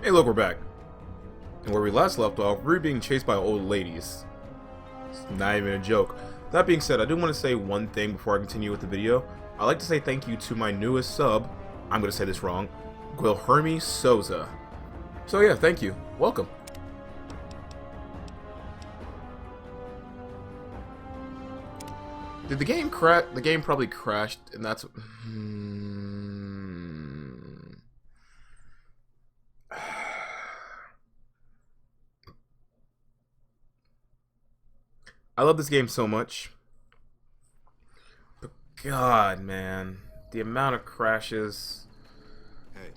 Hey look, we're back. And where we last left off, we were being chased by old ladies. It's not even a joke. That being said, I do want to say one thing before I continue with the video. I'd like to say thank you to my newest sub, I'm going to say this wrong, Guilherme Souza. So yeah, thank you. Welcome. Did the game crash? The game probably crashed, and that's... I love this game so much. But God, man. The amount of crashes. Hey.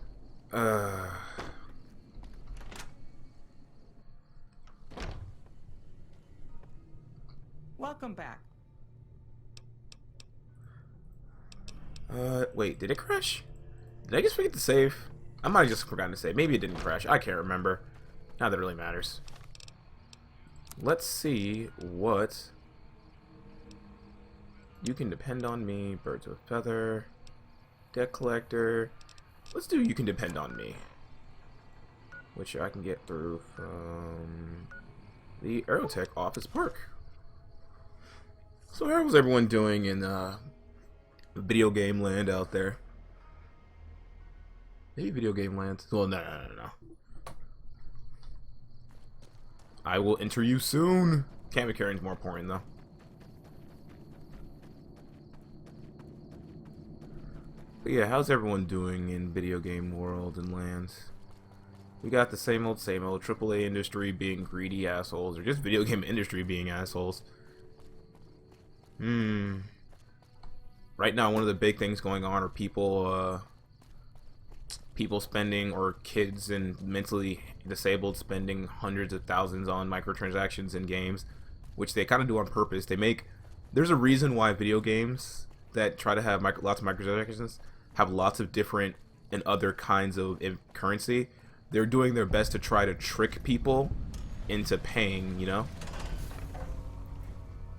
Welcome back. Wait, did it crash? Did I just forget to save? I might have just forgotten to save. Maybe it didn't crash. I can't remember. Not that it really matters. Let's see what... You can depend on me. Birds with feather. Debt collector. Let's do you can depend on me. Which I can get through from the Aerotech Office Park. So how was everyone doing in video game land out there? Maybe video game land? Well, no. I will enter you soon. Camera carrying's more important though. But yeah, how's everyone doing in video game world and lands? We got the same old AAA industry being greedy assholes, or just video game industry being assholes. Right now, one of the big things going on are people spending, or kids and mentally disabled spending hundreds of thousands on microtransactions in games, which they kind of do on purpose. There's a reason why video games that try to have lots of microtransactions have lots of different and other kinds of currency. They're doing their best to try to trick people into paying, you know?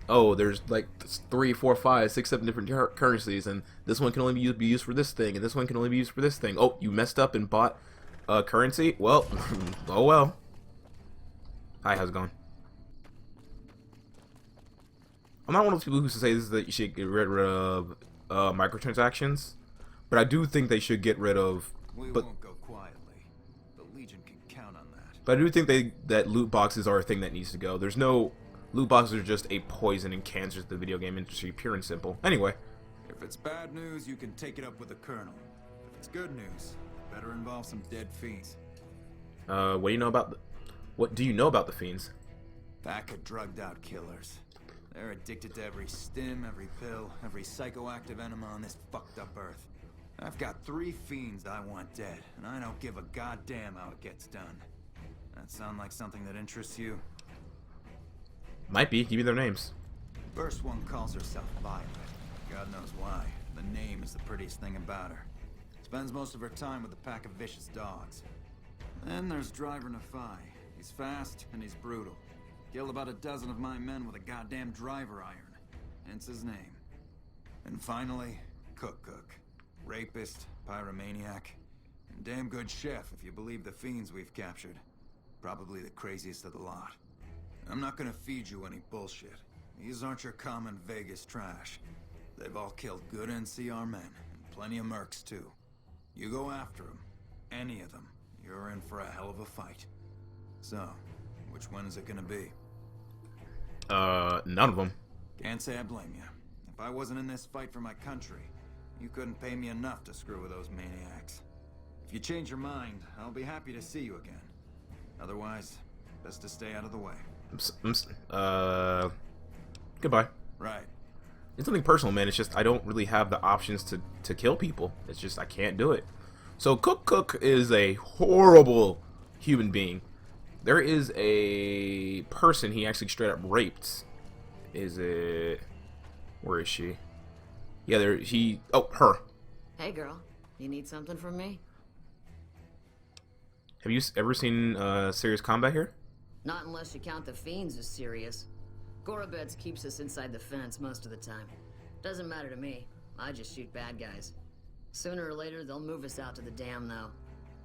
Oh, there's like 3, 4, 5, 6, 7 different currencies, and this one can only be used for this thing, and this one can only be used for this thing. Oh, you messed up and bought currency? Well, oh well. Hi, how's it going? I'm not one of those people who say this is that you should get rid of microtransactions, but I do think they should get rid of. We won't go quietly. The Legion can count on that. But I do think that loot boxes are a thing that needs to go. There's no. Loot boxes are just a poison and cancer to the video game industry, pure and simple. Anyway. If it's bad news, you can take it up with the Colonel. If it's good news, it better involve some dead fiends. What do you know about the fiends? Pack of drugged out killers. They're addicted to every stim, every pill, every psychoactive enema on this fucked up earth. I've got 3 fiends I want dead, and I don't give a goddamn how it gets done. That sound like something that interests you? Might be. Give me their names. First one calls herself Violet. God knows why. The name is the prettiest thing about her. Spends most of her time with a pack of vicious dogs. Then there's Driver Nafai. He's fast and he's brutal. Killed about a dozen of my men with a goddamn driver iron. Hence his name. And finally, Cook. Rapist, pyromaniac, and damn good chef if you believe the fiends we've captured. Probably the craziest of the lot. I'm not gonna feed you any bullshit. These aren't your common Vegas trash. They've all killed good NCR men, and plenty of mercs too. You go after them, any of them, you're in for a hell of a fight. So, which one is it gonna be? None of them. Can't say I blame you. If I wasn't in this fight for my country, you couldn't pay me enough to screw with those maniacs. If you change your mind, I'll be happy to see you again. Otherwise, best to stay out of the way. Goodbye. Right. It's nothing personal, man. It's just I don't really have the options to kill people. It's just I can't do it. So Cook is a horrible human being. There is a person he actually straight up raped. Is it? Where is she? Yeah, her. Hey girl, you need something from me? Have you ever seen serious combat here? Not unless you count the fiends as serious. Gorobets keeps us inside the fence most of the time. Doesn't matter to me. I just shoot bad guys. Sooner or later, they'll move us out to the dam, though.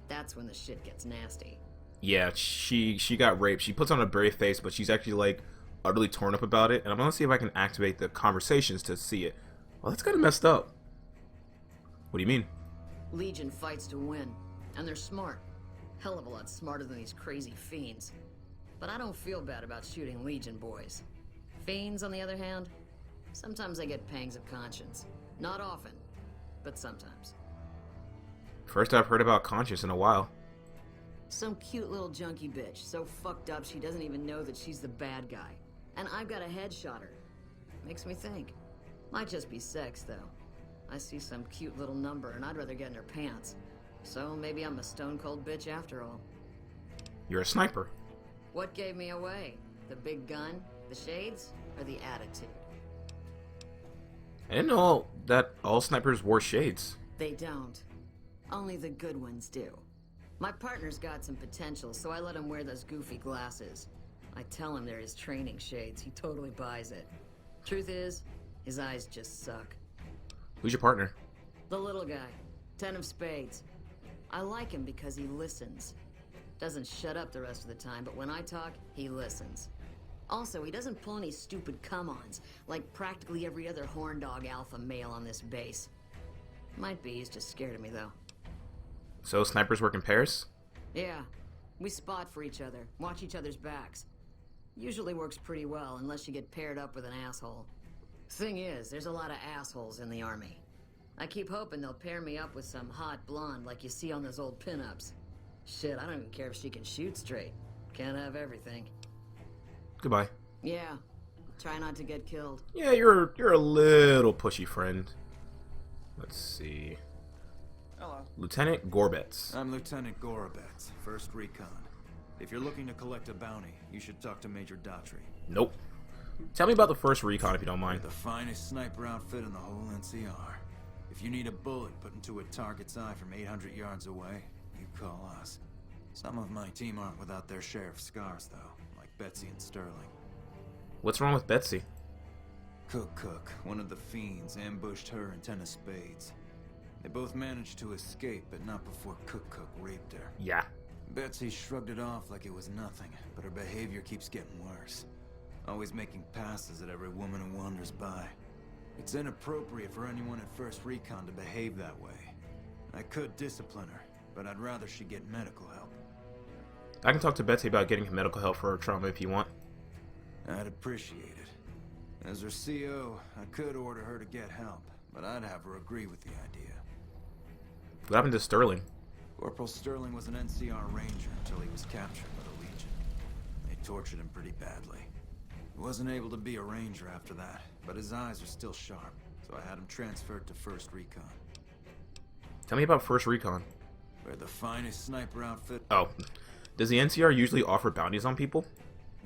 That's when the shit gets nasty. Yeah, she got raped. She puts on a brave face, but she's actually like utterly torn up about it. And I'm gonna see if I can activate the conversations to see it. Well, that's kind of messed up. What do you mean? Legion fights to win, and they're smart. Hell of a lot smarter than these crazy fiends. But I don't feel bad about shooting Legion boys. Fiends, on the other hand, sometimes I get pangs of conscience. Not often, but sometimes. First I've heard about conscience in a while. Some cute little junkie bitch, so fucked up she doesn't even know that she's the bad guy. And I've got a headshot her. Makes me think. Might just be sex, though. I see some cute little number and I'd rather get in her pants. So maybe I'm a stone-cold bitch after all. You're a sniper. What gave me away? The big gun, the shades, or the attitude? I didn't know that all snipers wore shades. They don't. Only the good ones do. My partner's got some potential, so I let him wear those goofy glasses. I tell him they're his training shades. He totally buys it. Truth is, his eyes just suck. Who's your partner? The little guy. 10 of spades. I like him because he listens. Doesn't shut up the rest of the time, but when I talk, he listens. Also, he doesn't pull any stupid come-ons, like practically every other horn dog alpha male on this base. Might be he's just scared of me, though. So snipers work in pairs? Yeah. We spot for each other, watch each other's backs. Usually works pretty well, unless you get paired up with an asshole. Thing is, there's a lot of assholes in the army. I keep hoping they'll pair me up with some hot blonde like you see on those old pinups. Shit, I don't even care if she can shoot straight. Can't have everything. Goodbye. Yeah. Try not to get killed. Yeah, you're a little pushy friend. Let's see. Hello. Lieutenant Gorbets. I'm Lieutenant Gorobets, 1st Recon. If you're looking to collect a bounty, you should talk to Major Daughtry. Nope. Tell me about the 1st Recon if you don't mind. The finest sniper outfit in the whole NCR. If you need a bullet put into a target's eye from 800 yards away, you call us. Some of my team aren't without their share of scars, though, like Betsy and Sterling. What's wrong with Betsy? Cook, one of the fiends, ambushed her and 10 of spades. They both managed to escape, but not before Cook raped her. Yeah. Betsy shrugged it off like it was nothing, but her behavior keeps getting worse. Always making passes at every woman who wanders by. It's inappropriate for anyone at 1st Recon to behave that way. I could discipline her, but I'd rather she get medical help. I can talk to Betsy about getting medical help for her trauma if you want. I'd appreciate it. As her CO, I could order her to get help, but I'd have her agree with the idea. What happened to Sterling? Corporal Sterling was an NCR ranger until he was captured by the Legion. They tortured him pretty badly. He wasn't able to be a ranger after that, but his eyes are still sharp, so I had him transferred to 1st Recon. Tell me about 1st Recon. We're the finest sniper outfit. Oh. Does the NCR usually offer bounties on people?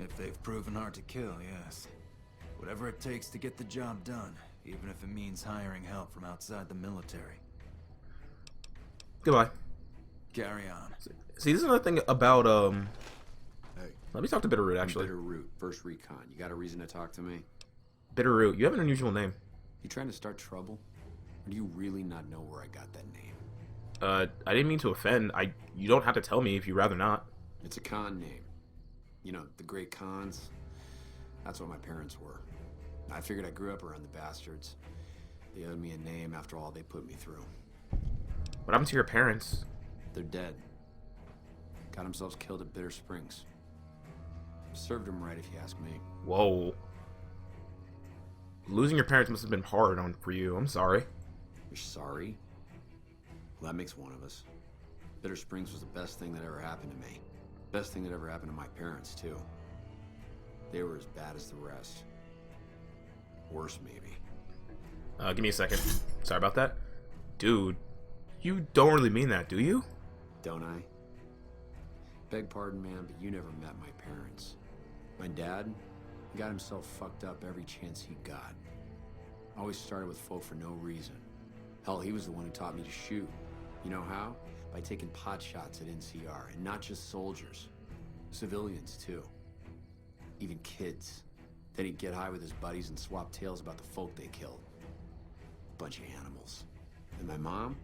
If they've proven hard to kill, yes. Whatever it takes to get the job done, even if it means hiring help from outside the military. Goodbye. Carry on. See, this is another thing about, Hey, let me talk to Bitterroot, actually. Bitterroot, 1st Recon. You got a reason to talk to me? Bitterroot, you have an unusual name. You trying to start trouble? Or do you really not know where I got that name? I didn't mean to offend. You don't have to tell me if you'd rather not. It's a con name. You know, the great cons. That's what my parents were. I figured I grew up around the bastards. They owed me a name after all they put me through. What happened to your parents? They're dead. Got themselves killed at Bitter Springs. Served them right, if you ask me. Whoa. Losing your parents must have been hard for you. I'm sorry. You're sorry? Well, that makes one of us. Bitter Springs was the best thing that ever happened to me. Best thing that ever happened to my parents, too. They were as bad as the rest. Worse, maybe. Give me a second. Sorry about that. Dude, you don't really mean that, do you? Don't I? Beg pardon, man, but you never met my parents. My dad, he got himself fucked up every chance he got. Always started with folk for no reason. Hell, he was the one who taught me to shoot. You know how? By taking pot shots at NCR, and not just soldiers. Civilians, too. Even kids. Then he'd get high with his buddies and swap tales about the folk they killed. Bunch of animals. And my mom?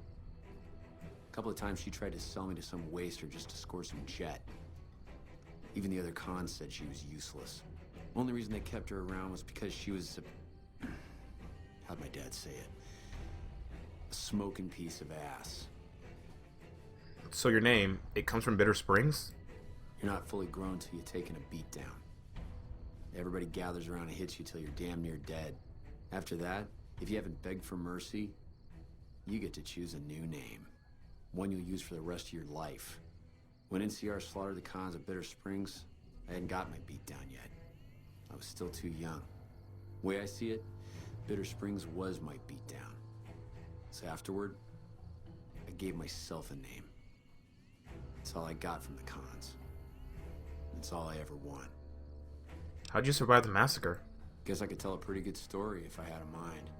couple of times she tried to sell me to some waster just to score some jet. Even the other cons said she was useless. Only reason they kept her around was because she was a... how'd my dad say it? A smoking piece of ass. So your name, it comes from Bitter Springs? You're not fully grown till you've taken a beat down. Everybody gathers around and hits you till you're damn near dead. After that, if you haven't begged for mercy, you get to choose a new name. One you'll use for the rest of your life. When NCR slaughtered the cons of Bitter Springs, I hadn't got my beat down yet. I was still too young. The way I see it, Bitter Springs was my beat down. So afterward, I gave myself a name. That's all I got from the cons. That's all I ever want. How'd you survive the massacre? Guess I could tell a pretty good story if I had a mind.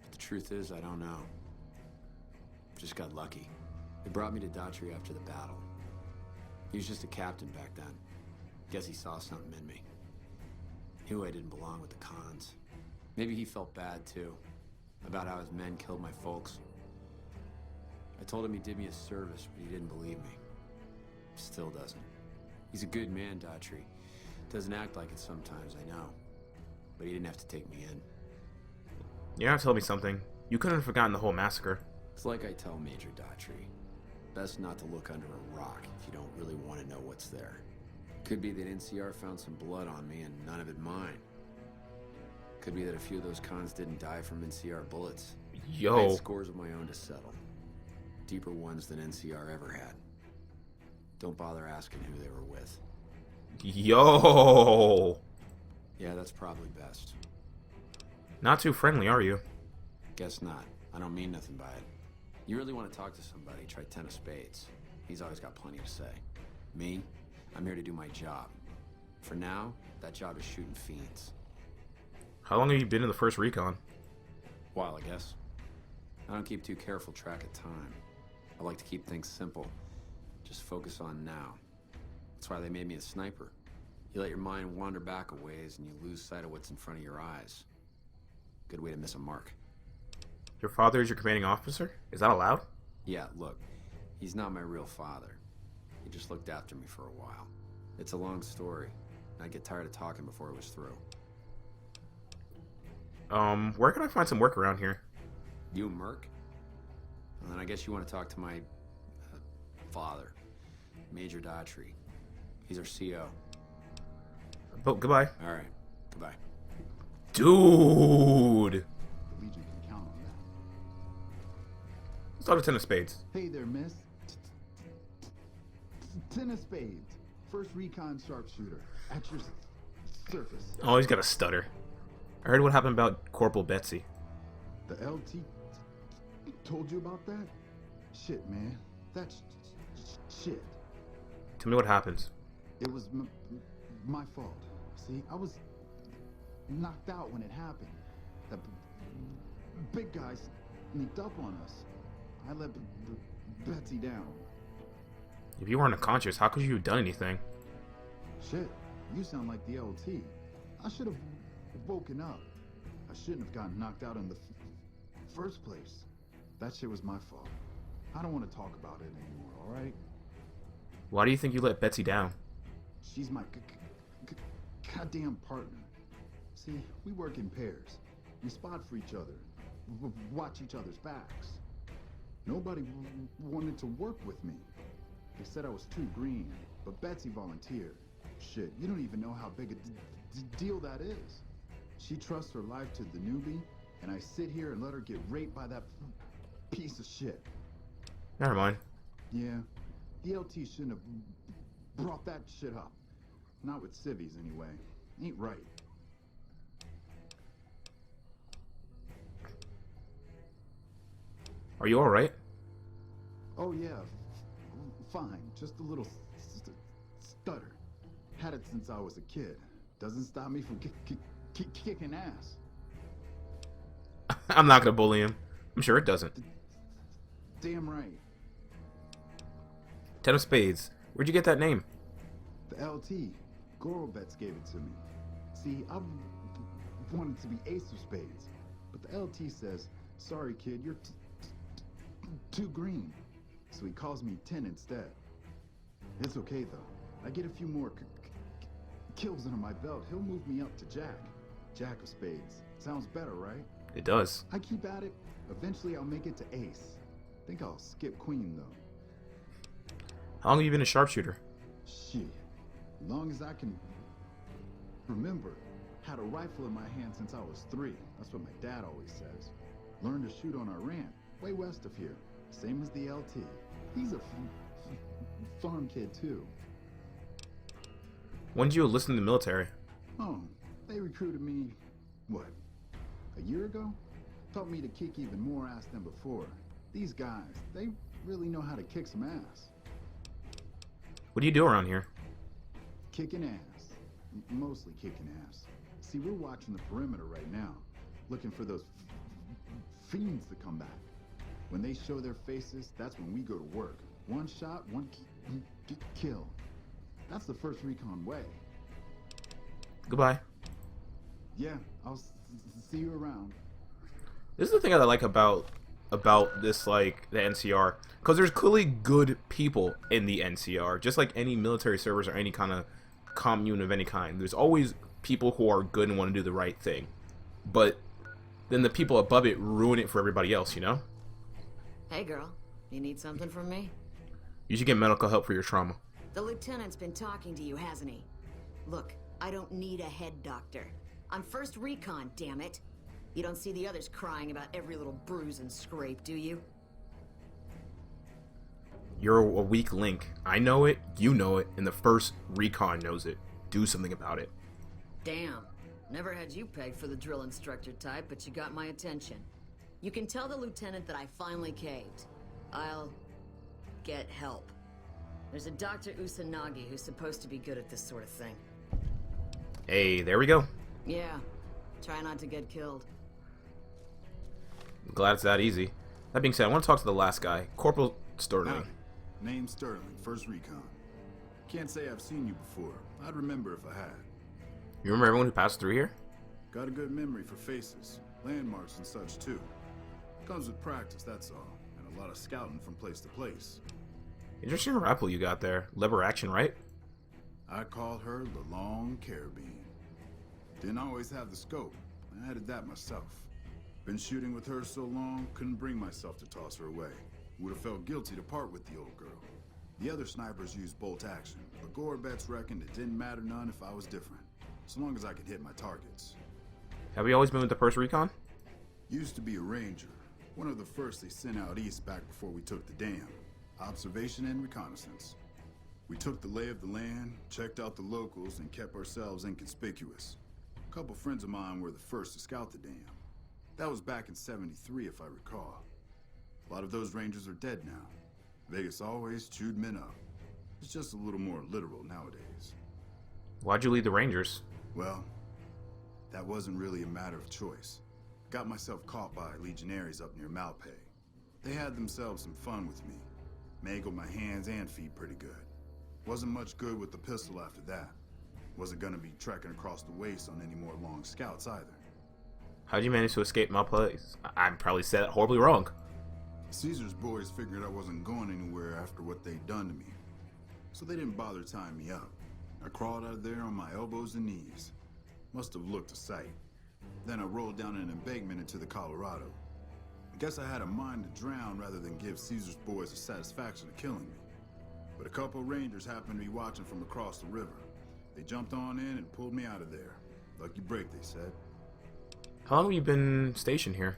But the truth is, I don't know. Just got lucky. They brought me to Daughtry after the battle. He was just a captain back then. Guess he saw something in me. Knew I didn't belong with the cons. Maybe he felt bad too, about how his men killed my folks. I told him he did me a service, but he didn't believe me. Still doesn't. He's a good man, Daughtry. Doesn't act like it sometimes, I know. But he didn't have to take me in. You're not telling me something. You couldn't have forgotten the whole massacre. It's like I tell Major Daughtry. Best not to look under a rock if you don't really want to know what's there. Could be that NCR found some blood on me and none of it mine. Could be that a few of those cons didn't die from NCR bullets. I Yo. had scores of my own to settle. Deeper ones than NCR ever had. Don't bother asking who they were with. Yo. Yeah, that's probably best. Not too friendly, are you? Guess not. I don't mean nothing by it. You really want to talk to somebody, try 10 of spades. He's always got plenty to say. Me, I'm here to do my job. For now, that job is shooting fiends. How long have you been in the first recon? While, I guess. I don't keep too careful track of time. I like to keep things simple. Just focus on now. That's why they made me a sniper. You let your mind wander back a ways and you lose sight of what's in front of your eyes. Good way to miss a mark. Your father is your commanding officer? Is that allowed? Yeah, look, he's not my real father. He just looked after me for a while. It's a long story. I'd get tired of talking before it was through. Where can I find some work around here? You, Merc? Well, then I guess you want to talk to my father, Major Daughtry. He's our CO. Oh, goodbye. All right, goodbye. Dude! The Legion can count on that. Let's talk to 10 of spades. Hey there, miss. 10 of spades. First recon sharpshooter. At your surface. Oh, he's got a stutter. I heard what happened about Corporal Betsy. The LT told you about that? Shit, man. That's shit. Tell me what happens. It was my fault. See, I was knocked out when it happened. The big guys sneaked up on us. I let Betsy down. If you weren't unconscious, how could you have done anything? Shit, you sound like the LT. I should have woken up. I shouldn't have gotten knocked out in the first place. That shit was my fault. I don't want to talk about it anymore, alright? Why do you think you let Betsy down? She's my goddamn partner. See, we work in pairs. We spot for each other. Watch each other's backs. Nobody wanted to work with me. They said I was too green, but Betsy volunteered. Shit, you don't even know how big a deal that is. She trusts her life to the newbie, and I sit here and let her get raped by that piece of shit. Never mind. Yeah, the LT shouldn't have brought that shit up. Not with civvies, anyway. Ain't right. Are you alright? Oh yeah, fine. Just a little stutter. Had it since I was a kid. Doesn't stop me from kicking ass. I'm not gonna bully him. I'm sure it doesn't. Damn right. 10 of spades. Where'd you get that name? The LT. Gorobets gave it to me. See, I wanted to be ace of spades. But the LT says, sorry kid, you're too green, so he calls me 10 instead. It's okay though. I get a few more kills under my belt. He'll move me up to Jack. Jack of Spades. Sounds better, right? It does. I keep at it. Eventually I'll make it to Ace. Think I'll skip Queen though. How long have you been a sharpshooter? Shit. As long as I can remember. Had a rifle in my hand since I was 3. That's what my dad always says. Learned to shoot on our ranch, way west of here. Same as the LT. He's a farm kid too. When did you enlist in the military? Oh, they recruited me, what, a year ago? Taught me to kick even more ass than before. These guys, they really know how to kick some ass. What do you do around here? Kicking ass. Mostly kicking ass. See, we're watching the perimeter right now, looking for those fiends to come back. When they show their faces, that's when we go to work. One shot, one kill. That's the first recon way. Goodbye. Yeah, I'll see you around. This is the thing that I like about this, like, the NCR, because there's clearly good people in the NCR, just like any military service or any kind of commune of any kind. There's always people who are good and want to do the right thing, but then the people above it ruin it for everybody else, you know? Hey girl, you need something from me? You should get medical help for your trauma. The lieutenant's been talking to you, hasn't he? Look, I don't need a head doctor. I'm first recon, damn it. You don't see the others crying about every little bruise and scrape, do you? You're a weak link. I know it, you know it, and the first recon knows it. Do something about it. Damn. Never had you pegged for the drill instructor type, but you got my attention. You can tell the lieutenant that I finally caved. I'll get help. There's a Dr. Usanagi who's supposed to be good at this sort of thing. Hey, there we go. Yeah. Try not to get killed. I'm glad it's that easy. That being said, I want to talk to the last guy, Corporal Sterling. Howdy. Name's Sterling, first recon. Can't say I've seen you before. I'd remember if I had. You remember everyone who passed through here? Got a good memory for faces, landmarks and such too. Comes with practice, that's all, and a lot of scouting from place to place. Interesting rifle you got there. Lever action, right? I called her the Long Carabine. Didn't always have the scope. I added that myself. Been shooting with her so long, couldn't bring myself to toss her away. Would have felt guilty to part with the old girl. The other snipers used bolt action, but Gorbets reckoned it didn't matter none if I was different, so long as I could hit my targets. Have you always been with the first recon? Used to be a ranger, one of the first they sent out east back before we took the dam. Observation and reconnaissance. We took the lay of the land, checked out the locals, and kept ourselves inconspicuous. A couple friends of mine were the first to scout the dam. That was back in '73, if I recall. A lot of those rangers are dead now. Vegas always chewed men up. It's just a little more literal nowadays. Why'd you leave the Rangers? Well, that wasn't really a matter of choice. Got myself caught by legionaries up near Malpay. They had themselves some fun with me. Mangled my hands and feet pretty good. Wasn't much good with the pistol after that. Wasn't gonna be trekking across the waste on any more long scouts either. How'd you manage to escape my place? I probably said it horribly wrong. Caesar's boys figured I wasn't going anywhere after what they'd done to me. So they didn't bother tying me up. I crawled out of there on my elbows and knees. Must have looked a sight. Then I rolled down an embankment into the Colorado. I guess I had a mind to drown rather than give Caesar's boys the satisfaction of killing me. But a couple rangers happened to be watching from across the river. They jumped on in and pulled me out of there. Lucky break, they said. How long have you been stationed here?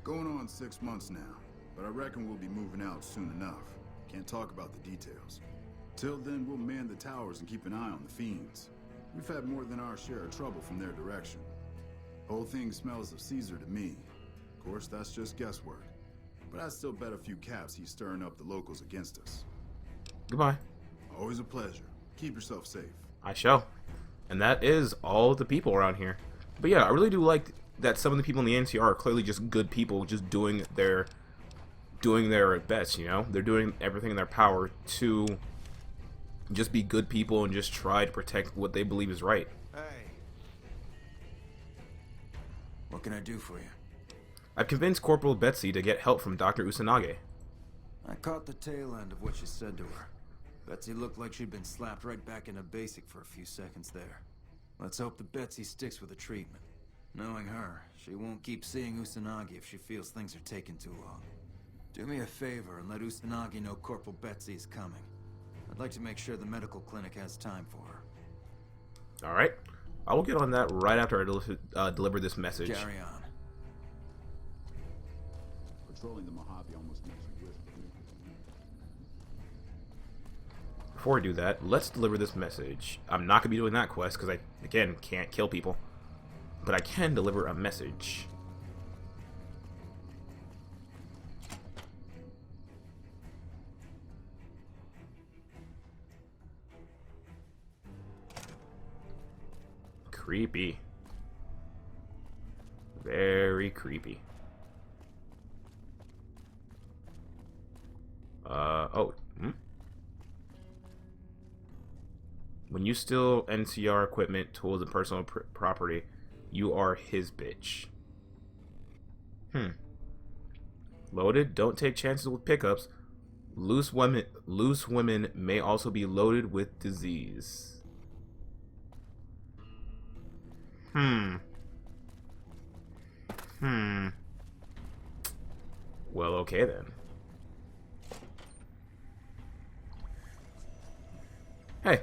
Going on 6 months now, but I reckon we'll be moving out soon enough. Can't talk about the details. Till then, we'll man the towers and keep an eye on the fiends. We've had more than our share of trouble from their direction. Whole thing smells of Caesar to me. Of course, that's just guesswork. But I'd still bet a few caps he's stirring up the locals against us. Goodbye. Always a pleasure. Keep yourself safe. I shall. And that is all of the people around here. But yeah, I really do like that some of the people in the NCR are clearly just good people, just doing their best, you know? They're doing everything in their power to just be good people and just try to protect what they believe is right. Hey. What can I do for you? I've convinced Corporal Betsy to get help from Dr. Usanage. I caught the tail end of what she said to her. Betsy looked like she'd been slapped right back into basic for a few seconds there. Let's hope that Betsy sticks with the treatment. Knowing her, she won't keep seeing Usanagi if she feels things are taking too long. Do me a favor and let Usanagi know Corporal Betsy is coming. I'd like to make sure the medical clinic has time for her. Alright. I will get on that right after I deliver this message. Carry on. Patrolling the Mojave almost makes you whisper. Before I do that, let's deliver this message. I'm not going to be doing that quest because I, again, can't kill people. But I can deliver a message. Creepy. Very creepy. Oh. When you steal NCR equipment, tools, and personal property, you are his bitch. Loaded. Don't take chances with pickups. Loose women may also be loaded with disease. Well, okay then. Hey.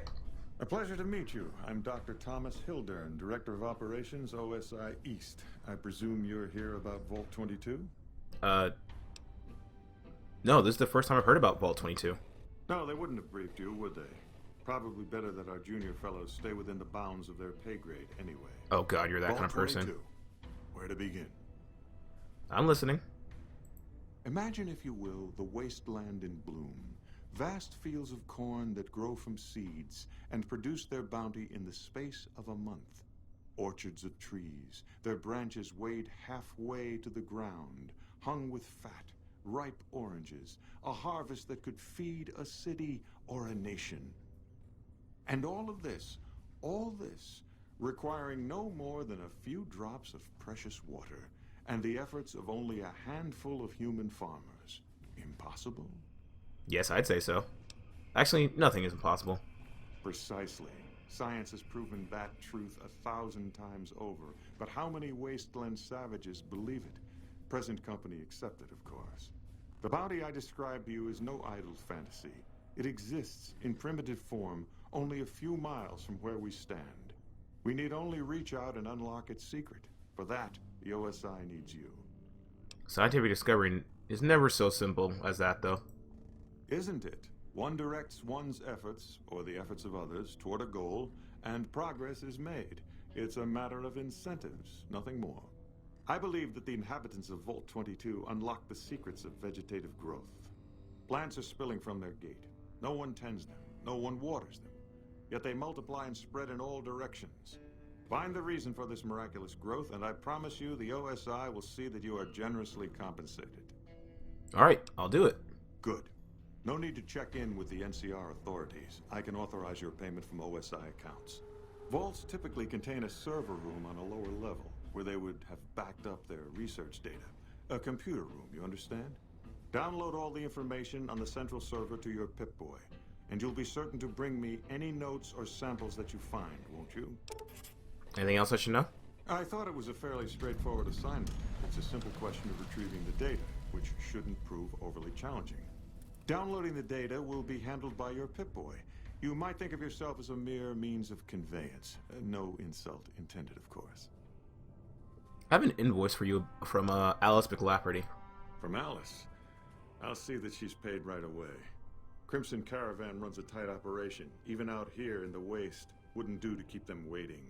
A pleasure to meet you. I'm Dr. Thomas Hildern, Director of Operations, OSI East. I presume you're here about Vault 22? No, this is the first time I've heard about Vault 22. No, they wouldn't have briefed you, would they? Probably better that our junior fellows stay within the bounds of their pay grade anyway. Oh god, you're that Vault kind of person. 22. Where to begin? I'm listening. Imagine, if you will, the wasteland in bloom. Vast fields of corn that grow from seeds and produce their bounty in the space of a month. Orchards of trees, their branches weighed halfway to the ground, hung with fat, ripe oranges, a harvest that could feed a city or a nation. And all this, requiring no more than a few drops of precious water and the efforts of only a handful of human farmers. Impossible? Yes, I'd say so. Actually, nothing is impossible. Precisely. Science has proven that truth 1,000 times over. But how many wasteland savages believe it? Present company accepted, of course. The bounty I described to you is no idle fantasy. It exists in primitive form only a few miles from where we stand. We need only reach out and unlock its secret. For that, the OSI needs you. Scientific discovery is never so simple as that, though. Isn't it? One directs one's efforts, or the efforts of others, toward a goal, and progress is made. It's a matter of incentives, nothing more. I believe that the inhabitants of Vault 22 unlock the secrets of vegetative growth. Plants are spilling from their gate. No one tends them. No one waters them. Yet they multiply and spread in all directions. Find the reason for this miraculous growth, and I promise you the OSI will see that you are generously compensated. Alright, I'll do it. Good. No need to check in with the NCR authorities. I can authorize your payment from OSI accounts. Vaults typically contain a server room on a lower level, where they would have backed up their research data. A computer room, you understand? Download all the information on the central server to your Pip-Boy, and you'll be certain to bring me any notes or samples that you find, won't you? Anything else I should know? I thought it was a fairly straightforward assignment. It's a simple question of retrieving the data, which shouldn't prove overly challenging. Downloading the data will be handled by your Pip-Boy. You might think of yourself as a mere means of conveyance. No insult intended, of course. I have an invoice for you from Alice McLafferty. From Alice? I'll see that she's paid right away. Crimson Caravan runs a tight operation. Even out here in the waste, wouldn't do to keep them waiting.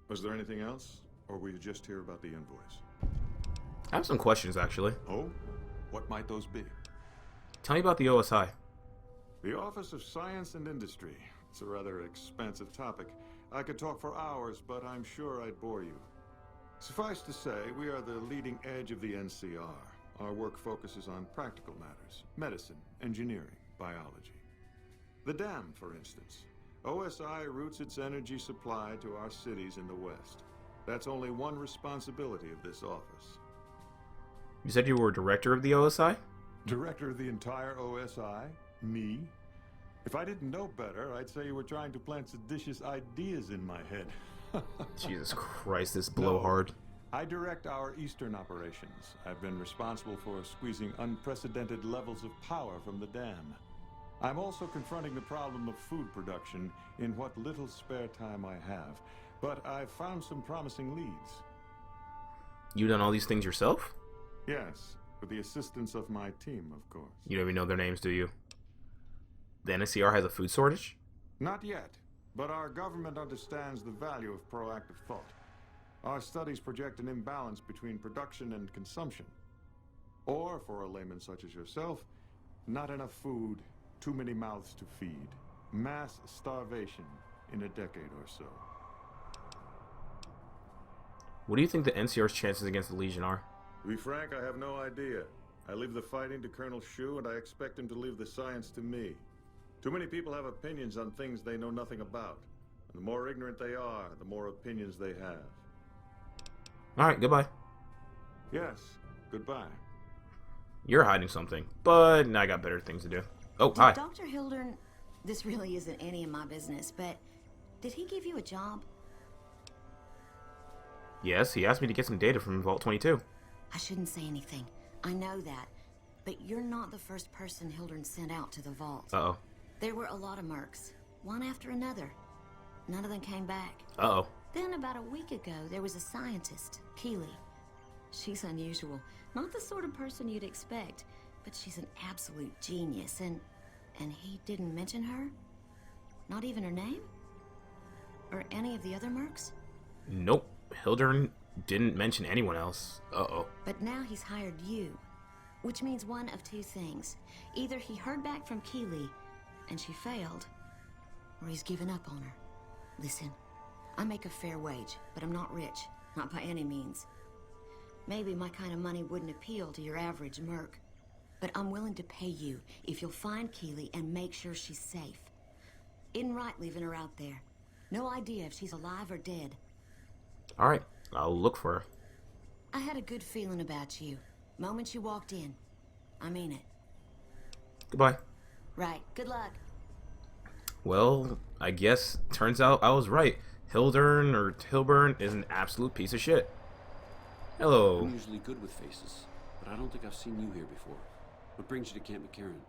Was there anything else? Or were you just here about the invoice? I have some questions, actually. Oh? What might those be? Tell me about the OSI. The Office of Science and Industry. It's a rather expansive topic. I could talk for hours, but I'm sure I'd bore you. Suffice to say, we are the leading edge of the NCR. Our work focuses on practical matters: medicine, engineering, biology. The dam, for instance. OSI routes its energy supply to our cities in the West. That's only one responsibility of this office. You said you were director of the OSI? Director of the entire OSI? Me? If I didn't know better, I'd say you were trying to plant seditious ideas in my head. Jesus Christ, this blowhard. I direct our eastern operations. I've been responsible for squeezing unprecedented levels of power from the dam. I'm also confronting the problem of food production in what little spare time I have. But I've found some promising leads. You done all these things yourself? Yes, with the assistance of my team, of course. You don't even know their names, do you? The NCR has a food shortage? Not yet, but our government understands the value of proactive thought. Our studies project an imbalance between production and consumption. Or, for a layman such as yourself, not enough food, too many mouths to feed. Mass starvation in a decade or so. What do you think the NCR's chances against the Legion are? To be frank, I have no idea. I leave the fighting to Colonel Shu, and I expect him to leave the science to me. Too many people have opinions on things they know nothing about. And the more ignorant they are, the more opinions they have. Alright, goodbye. Yes, goodbye. You're hiding something, but I got better things to do. Oh, hi. Dr. Hildern, this really isn't any of my business, but did he give you a job? Yes, he asked me to get some data from Vault 22. I shouldn't say anything. I know that. But you're not the first person Hildern sent out to the vault. Uh-oh. There were a lot of mercs, one after another. None of them came back. Uh-oh. Then about a week ago, there was a scientist, Keeley. She's unusual. Not the sort of person you'd expect, but she's an absolute genius, and he didn't mention her? Not even her name? Or any of the other mercs? Nope. Hildern didn't mention anyone else. Uh-oh. But now he's hired you, which means one of two things. Either he heard back from Keeley, and she failed, or he's given up on her. Listen, I make a fair wage, but I'm not rich. Not by any means. Maybe my kind of money wouldn't appeal to your average merc, but I'm willing to pay you if you'll find Keeley and make sure she's safe. Isn't right leaving her out there. No idea if she's alive or dead. Alright, I'll look for her. I had a good feeling about you. Moment you walked in. I mean it. Goodbye. Right, good luck. Well, I guess turns out I was right. Hildern or Tilburn is an absolute piece of shit. Hello. I'm usually good with faces, but I don't think I've seen you here before. What brings you to Camp McCarran?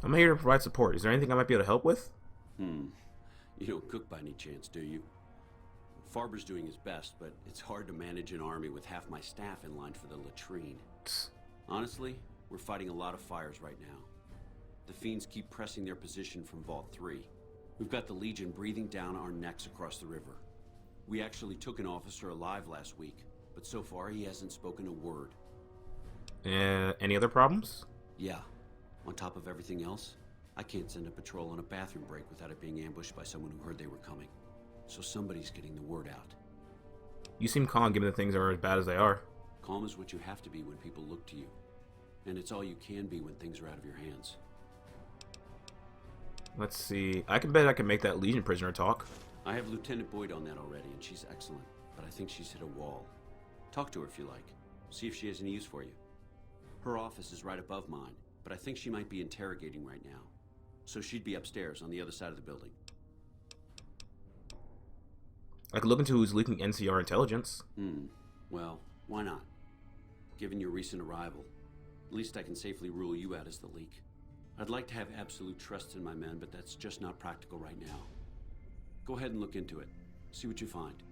I'm here to provide support. Is there anything I might be able to help with? You don't cook by any chance, do you? Farber's doing his best, but it's hard to manage an army with half my staff in line for the latrine. Honestly, we're fighting a lot of fires right now. The fiends keep pressing their position from Vault 3. We've got the Legion breathing down our necks across the river. We actually took an officer alive last week, but so far he hasn't spoken a word. Any other problems? Yeah. On top of everything else, I can't send a patrol on a bathroom break without it being ambushed by someone who heard they were coming. So somebody's getting the word out. You seem calm given that things are as bad as they are. Calm is what you have to be when people look to you. And it's all you can be when things are out of your hands. Let's see. I can bet I can make that Legion prisoner talk. I have Lieutenant Boyd on that already, and she's excellent. But I think she's hit a wall. Talk to her if you like. See if she has any use for you. Her office is right above mine, but I think she might be interrogating right now. So she'd be upstairs on the other side of the building. I could look into who's leaking NCR intelligence. Well, why not? Given your recent arrival, at least I can safely rule you out as the leak. I'd like to have absolute trust in my men, but that's just not practical right now. Go ahead and look into it. See what you find.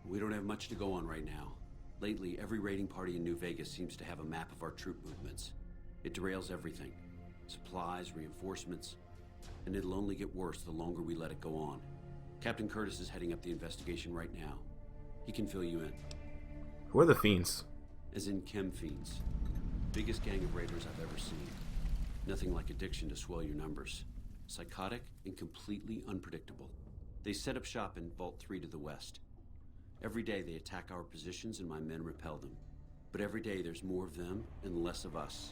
We don't have much to go on right now. Lately, every raiding party in New Vegas seems to have a map of our troop movements. It derails everything. Supplies, reinforcements. And it'll only get worse the longer we let it go on. Captain Curtis is heading up the investigation right now. He can fill you in. Who are the fiends? As in chem fiends. Biggest gang of raiders I've ever seen. Nothing like addiction to swell your numbers. Psychotic and completely unpredictable. They set up shop in Vault 3 to the west. Every day they attack our positions and my men repel them. But every day there's more of them and less of us.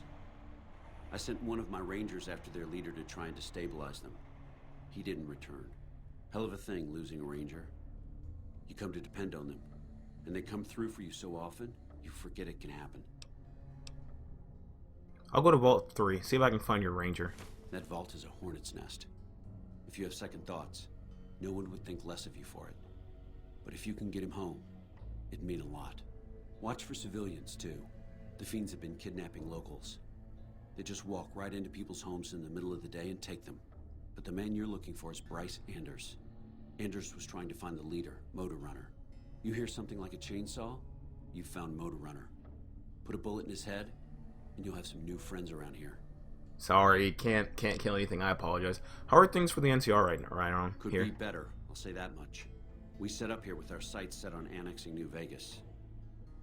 I sent one of my rangers after their leader to try and destabilize them. He didn't return. Hell of a thing, losing a ranger. You come to depend on them, and they come through for you so often, you forget it can happen. I'll go to Vault 3, see if I can find your ranger. That vault is a hornet's nest. If you have second thoughts, no one would think less of you for it. But if you can get him home, it'd mean a lot. Watch for civilians, too. The fiends have been kidnapping locals. They just walk right into people's homes in the middle of the day and take them. But the man you're looking for is Bryce Anders. Anders was trying to find the leader, Motor Runner. You hear something like a chainsaw? You've found Motor Runner. Put a bullet in his head, and you'll have some new friends around here. Sorry, can't kill anything. I apologize. How are things for the NCR right on Could here? be better, I'll say that much. We set up here with our sights set on annexing New Vegas.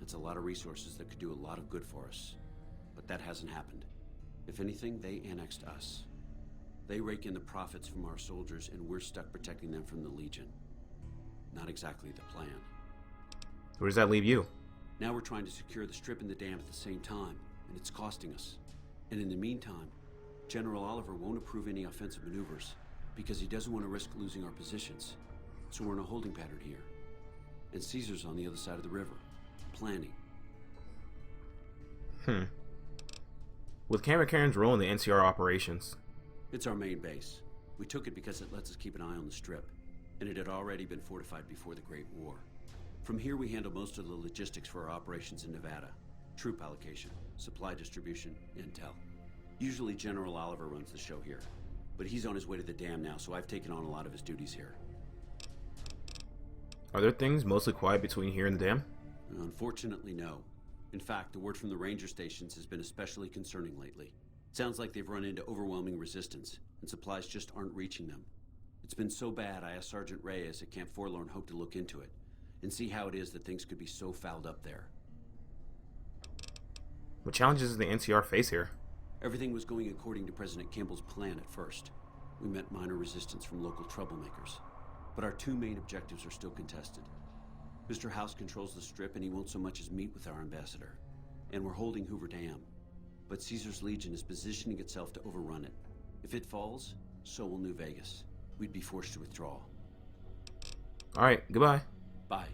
It's a lot of resources that could do a lot of good for us. But that hasn't happened. If anything, they annexed us. They rake in the profits from our soldiers, and we're stuck protecting them from the Legion. Not exactly the plan. Where does that leave you? Now we're trying to secure the Strip and the dam at the same time, and it's costing us. And in the meantime, General Oliver won't approve any offensive maneuvers because he doesn't want to risk losing our positions. So we're in a holding pattern here. And Caesar's on the other side of the river, planning. With Cameron Karen's role in the NCR operations? It's our main base. We took it because it lets us keep an eye on the Strip, and it had already been fortified before the Great War. From here we handle most of the logistics for our operations in Nevada. Troop allocation, supply distribution, intel. Usually General Oliver runs the show here, but he's on his way to the dam now, so I've taken on a lot of his duties here. Are there things mostly quiet between here and the dam? Unfortunately, no. In fact, the word from the ranger stations has been especially concerning lately. It sounds like they've run into overwhelming resistance, and supplies just aren't reaching them. It's been so bad, I asked Sergeant Reyes at Camp Forlorn Hope to look into it, and see how it is that things could be so fouled up there. What challenges does the NCR face here? Everything was going according to President Campbell's plan at first. We met minor resistance from local troublemakers. But our two main objectives are still contested. Mr. House controls the Strip, and he won't so much as meet with our ambassador. And we're holding Hoover Dam. But Caesar's Legion is positioning itself to overrun it. If it falls, so will New Vegas. We'd be forced to withdraw. Alright, goodbye. Bye.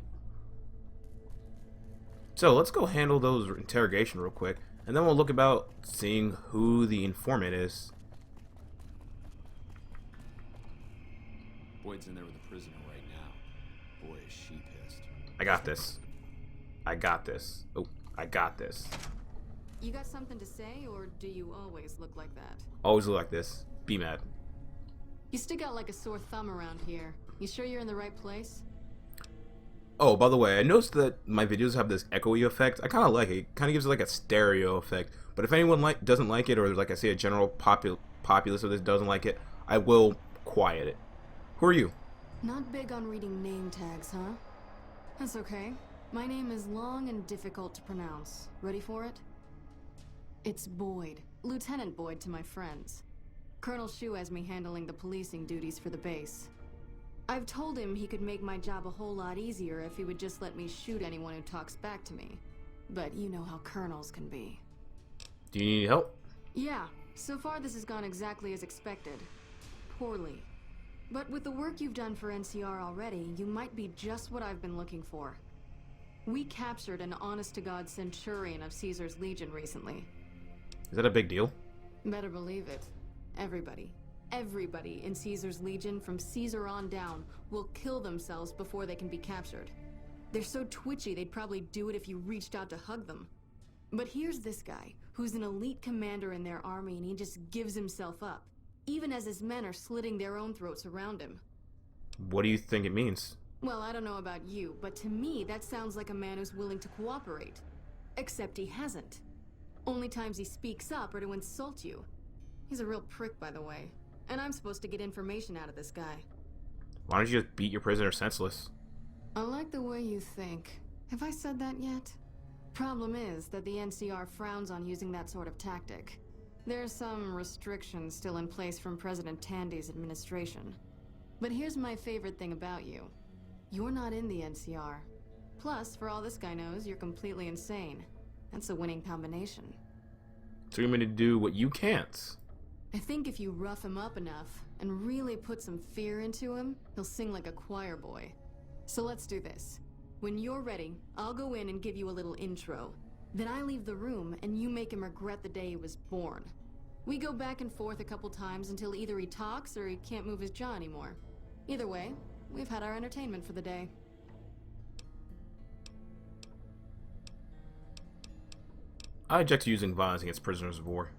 So let's go handle those interrogation real quick, and then we'll look about seeing who the informant is. Boyd's in there with the prisoner right now. Boy, is she pissed. I got this. I got this. Oh, I got this. You got something to say, or do you always look like that? Always look like this. Be mad. You stick out like a sore thumb around here. You sure you're in the right place? Oh, by the way, I noticed that my videos have this echoey effect. I kind of like it. It kind of gives it like a stereo effect. But if anyone doesn't like it, or like I say, a general populace of this doesn't like it, I will quiet it. Who are you? Not big on reading name tags, huh? That's okay. My name is long and difficult to pronounce. Ready for it? It's Boyd. Lieutenant Boyd to my friends. Colonel Shu has me handling the policing duties for the base. I've told him he could make my job a whole lot easier if he would just let me shoot anyone who talks back to me. But you know how colonels can be. Do you need help? Yeah, so far this has gone exactly as expected. Poorly. But with the work you've done for NCR already, you might be just what I've been looking for. We captured an honest-to-God centurion of Caesar's Legion recently. Is that a big deal? Better believe it. Everybody in Caesar's Legion, from Caesar on down, will kill themselves before they can be captured. They're so twitchy they'd probably do it if you reached out to hug them. But here's this guy, who's an elite commander in their army, and he just gives himself up, even as his men are slitting their own throats around him. What do you think it means? Well, I don't know about you, but to me that sounds like a man who's willing to cooperate. Except he hasn't. Only times he speaks up are to insult you. He's a real prick, by the way. And I'm supposed to get information out of this guy. Why don't you just beat your prisoner senseless? I like the way you think. Have I said that yet? Problem is that the NCR frowns on using that sort of tactic. There's some restrictions still in place from President Tandy's administration. But here's my favorite thing about you. You're not in the NCR. Plus, for all this guy knows, you're completely insane. That's a winning combination. So you're going to do what you can't. I think if you rough him up enough, and really put some fear into him, he'll sing like a choir boy. So let's do this. When you're ready, I'll go in and give you a little intro. Then I leave the room, and you make him regret the day he was born. We go back and forth a couple times until either he talks or he can't move his jaw anymore. Either way, we've had our entertainment for the day. I object to using violence against prisoners of war.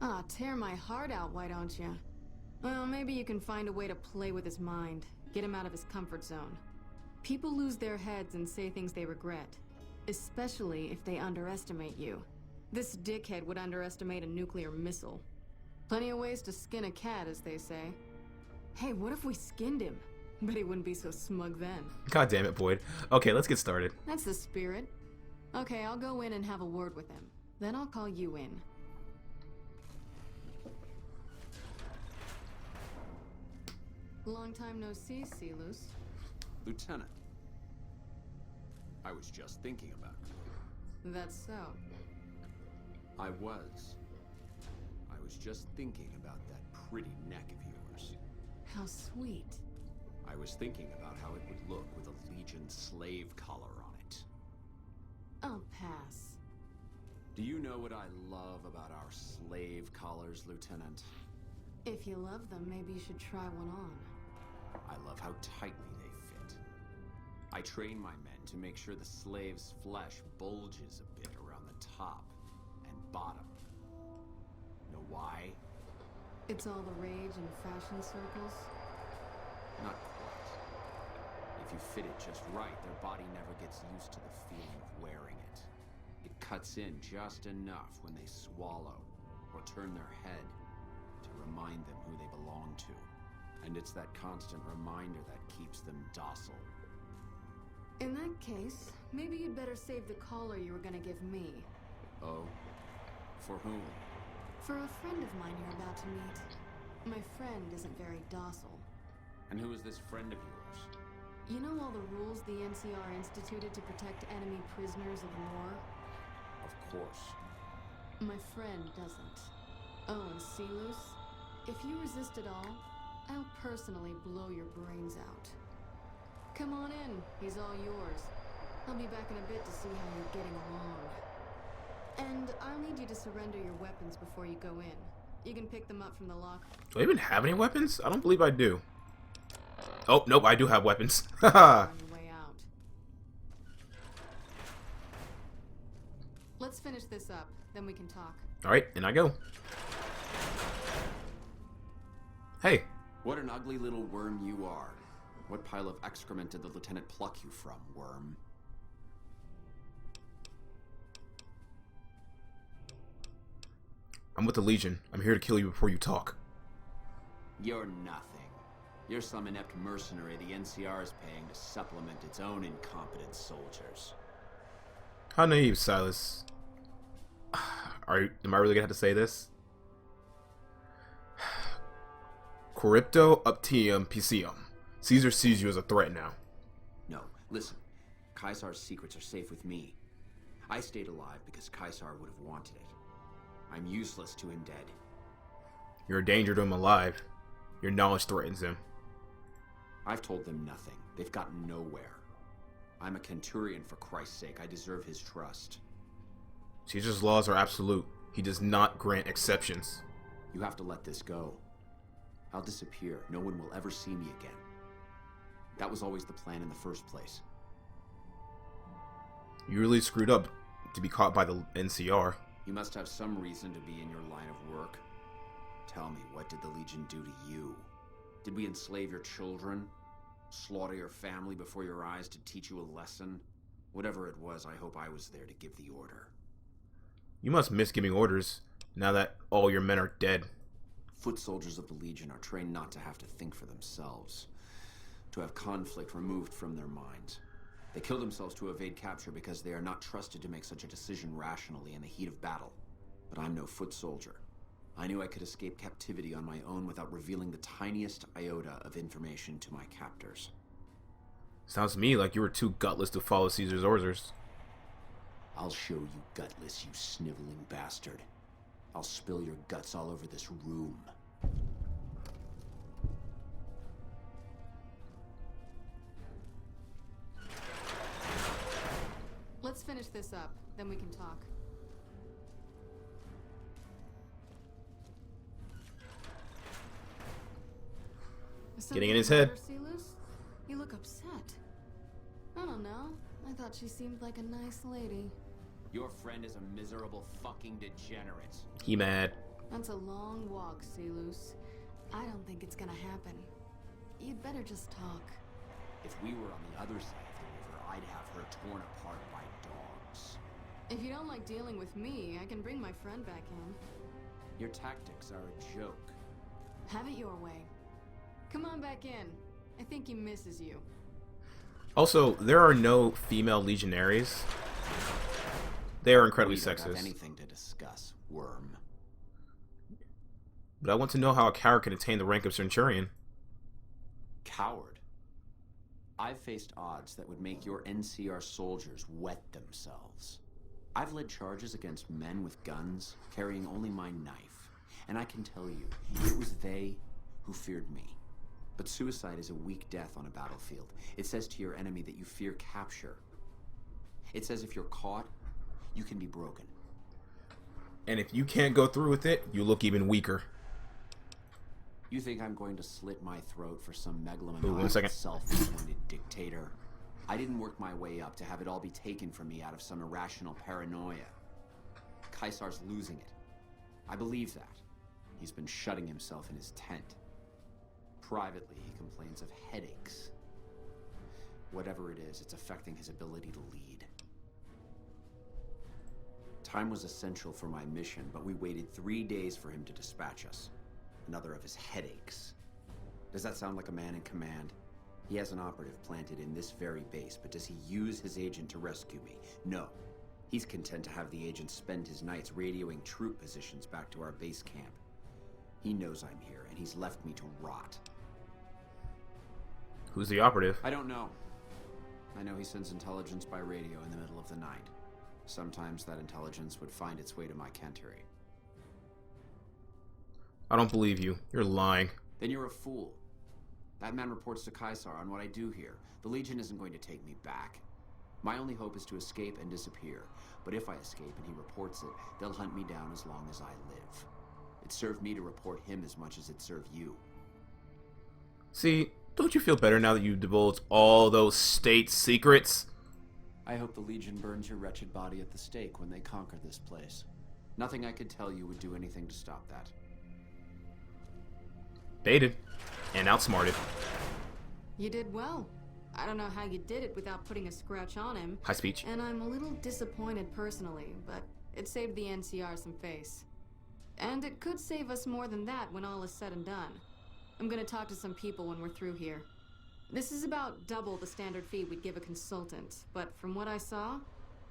Ah, tear my heart out, why don't you? Well, maybe you can find a way to play with his mind, get him out of his comfort zone. People lose their heads and say things they regret, especially if they underestimate you. This dickhead would underestimate a nuclear missile. Plenty of ways to skin a cat, as they say. Hey, what if we skinned him? Bet he wouldn't be so smug then. God damn it, Boyd. Okay, let's get started. That's the spirit. Okay, I'll go in and have a word with him. Then I'll call you in. Long time no see, Celus. Lieutenant, I was just thinking about you. That's so. I was just thinking about that pretty neck of yours. How sweet. I was thinking about how it would look with a Legion slave collar on it. I'll pass. Do you know what I love about our slave collars, Lieutenant? If you love them, maybe you should try one on. I love how tightly they fit. I train my men to make sure the slave's flesh bulges a bit around the top and bottom. Know why? It's all the rage in fashion circles. Not quite. If you fit it just right, their body never gets used to the feeling of wearing it. It cuts in just enough when they swallow or turn their head to remind them who they belong to. And it's that constant reminder that keeps them docile. In that case, maybe you'd better save the collar you were gonna give me. Oh? For whom? For a friend of mine you're about to meet. My friend isn't very docile. And who is this friend of yours? You know all the rules the NCR instituted to protect enemy prisoners of war? Of course. My friend doesn't. Oh, and Celus, if you resist at all, I'll personally blow your brains out. Come on in, he's all yours. I'll be back in a bit to see how you're getting along. And I'll need you to surrender your weapons before you go in. You can pick them up from the locker. Do I even have any weapons? I don't believe I do. Oh, nope, I do have weapons. Haha. On your way out. Let's finish this up, then we can talk. Alright, and I go. Hey. What an ugly little worm you are. What pile of excrement did the lieutenant pluck you from, worm? I'm with the Legion. I'm here to kill you before you talk. You're nothing. You're some inept mercenary the NCR is paying to supplement its own incompetent soldiers. How naive, Silas. Am I really gonna have to say this? Corrupto Optium Piscium. Caesar sees you as a threat now. No, listen. Caesar's secrets are safe with me. I stayed alive because Caesar would have wanted it. I'm useless to him dead. You're a danger to him alive. Your knowledge threatens him. I've told them nothing. They've gotten nowhere. I'm a Centurion, for Christ's sake. I deserve his trust. Caesar's laws are absolute. He does not grant exceptions. You have to let this go. I'll disappear. No one will ever see me again. That was always the plan in the first place. You really screwed up to be caught by the NCR. You must have some reason to be in your line of work. Tell me, what did the Legion do to you? Did we enslave your children? Slaughter your family before your eyes to teach you a lesson? Whatever it was, I hope I was there to give the order. You must miss giving orders, now that all your men are dead. Foot soldiers of the Legion are trained not to have to think for themselves, to have conflict removed from their minds. They kill themselves to evade capture because they are not trusted to make such a decision rationally in the heat of battle. But I'm no foot soldier. I knew I could escape captivity on my own without revealing the tiniest iota of information to my captors. Sounds to me like you were too gutless to follow Caesar's orders. I'll show you gutless, you sniveling bastard. I'll spill your guts all over this room. Let's finish this up, then we can talk. Getting in his head. You look upset. I don't know. I thought she seemed like a nice lady. Your friend is a miserable fucking degenerate. He mad. That's a long walk, Celus. I don't think it's gonna happen. You'd better just talk. If we were on the other side of the river, I'd have her torn apart by dogs. If you don't like dealing with me, I can bring my friend back in. Your tactics are a joke. Have it your way. Come on back in. I think he misses you. Also, there are no female legionaries. They are incredibly We don't have sexist. anything to discuss, worm. But I want to know how a coward can attain the rank of centurion. Coward. I've faced odds that would make your NCR soldiers wet themselves. I've led charges against men with guns, carrying only my knife. And I can tell you, it was they who feared me. But suicide is a weak death on a battlefield. It says to your enemy that you fear capture. It says if you're caught, you can be broken. And if you can't go through with it, you look even weaker. You think I'm going to slit my throat for some Ooh, 1 megalomaniac, second. self-appointed dictator? I didn't work my way up to have it all be taken from me out of some irrational paranoia. Caesar's losing it. I believe that. He's been shutting himself in his tent. Privately, he complains of headaches. Whatever it is, it's affecting his ability to lead. Time was essential for my mission, but we waited 3 days for him to dispatch us. Another of his headaches. Does that sound like a man in command? He has an operative planted in this very base, but does he use his agent to rescue me? No. He's content to have the agent spend his nights radioing troop positions back to our base camp. He knows I'm here, and he's left me to rot. Who's the operative? I don't know. I know he sends intelligence by radio in the middle of the night. Sometimes that intelligence would find its way to my cantery. I don't believe you. You're lying. Then you're a fool. That man reports to Caesar on what I do here. The Legion isn't going to take me back. My only hope is to escape and disappear. But if I escape and he reports it, they'll hunt me down as long as I live. It served me to report him as much as it served you. See, don't you feel better now that you divulged all those state secrets? I hope the Legion burns your wretched body at the stake when they conquer this place. Nothing I could tell you would do anything to stop that. Baited. And outsmarted. You did well. I don't know how you did it without putting a scratch on him. High speech. And I'm a little disappointed personally, but it saved the NCR some face. And it could save us more than that when all is said and done. I'm gonna talk to some people when we're through here. This is about double the standard fee we'd give a consultant, but from what I saw,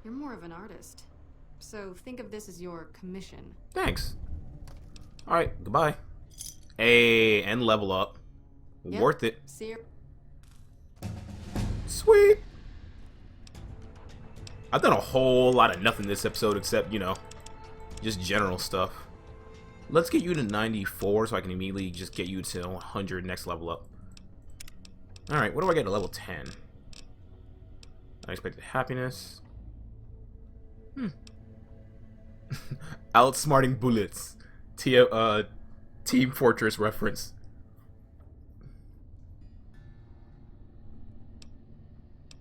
you're more of an artist. So think of this as your commission. Thanks. Alright, goodbye. Hey, and level up. Yep. Worth it. See you. Sweet. I've done a whole lot of nothing this episode except, you know, just general stuff. Let's get you to 94 so I can immediately just get you to 100 next level up. Alright, what do I get at level 10? Unexpected happiness. Outsmarting bullets. Team Fortress reference.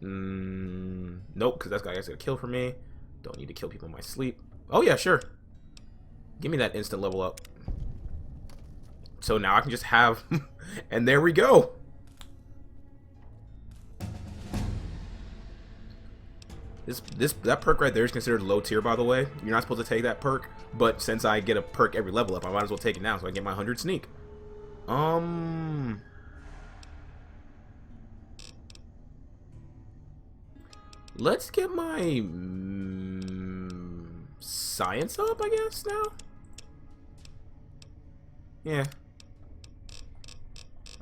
Nope, because that guy's gonna kill for me. Don't need to kill people in my sleep. Oh yeah, sure. Give me that instant level up. So now I can just have, and there we go. That perk right there is considered low tier, by the way. You're not supposed to take that perk, but since I get a perk every level up, I might as well take it now so I get my 100 sneak. Let's get my science up, I guess, now? Yeah.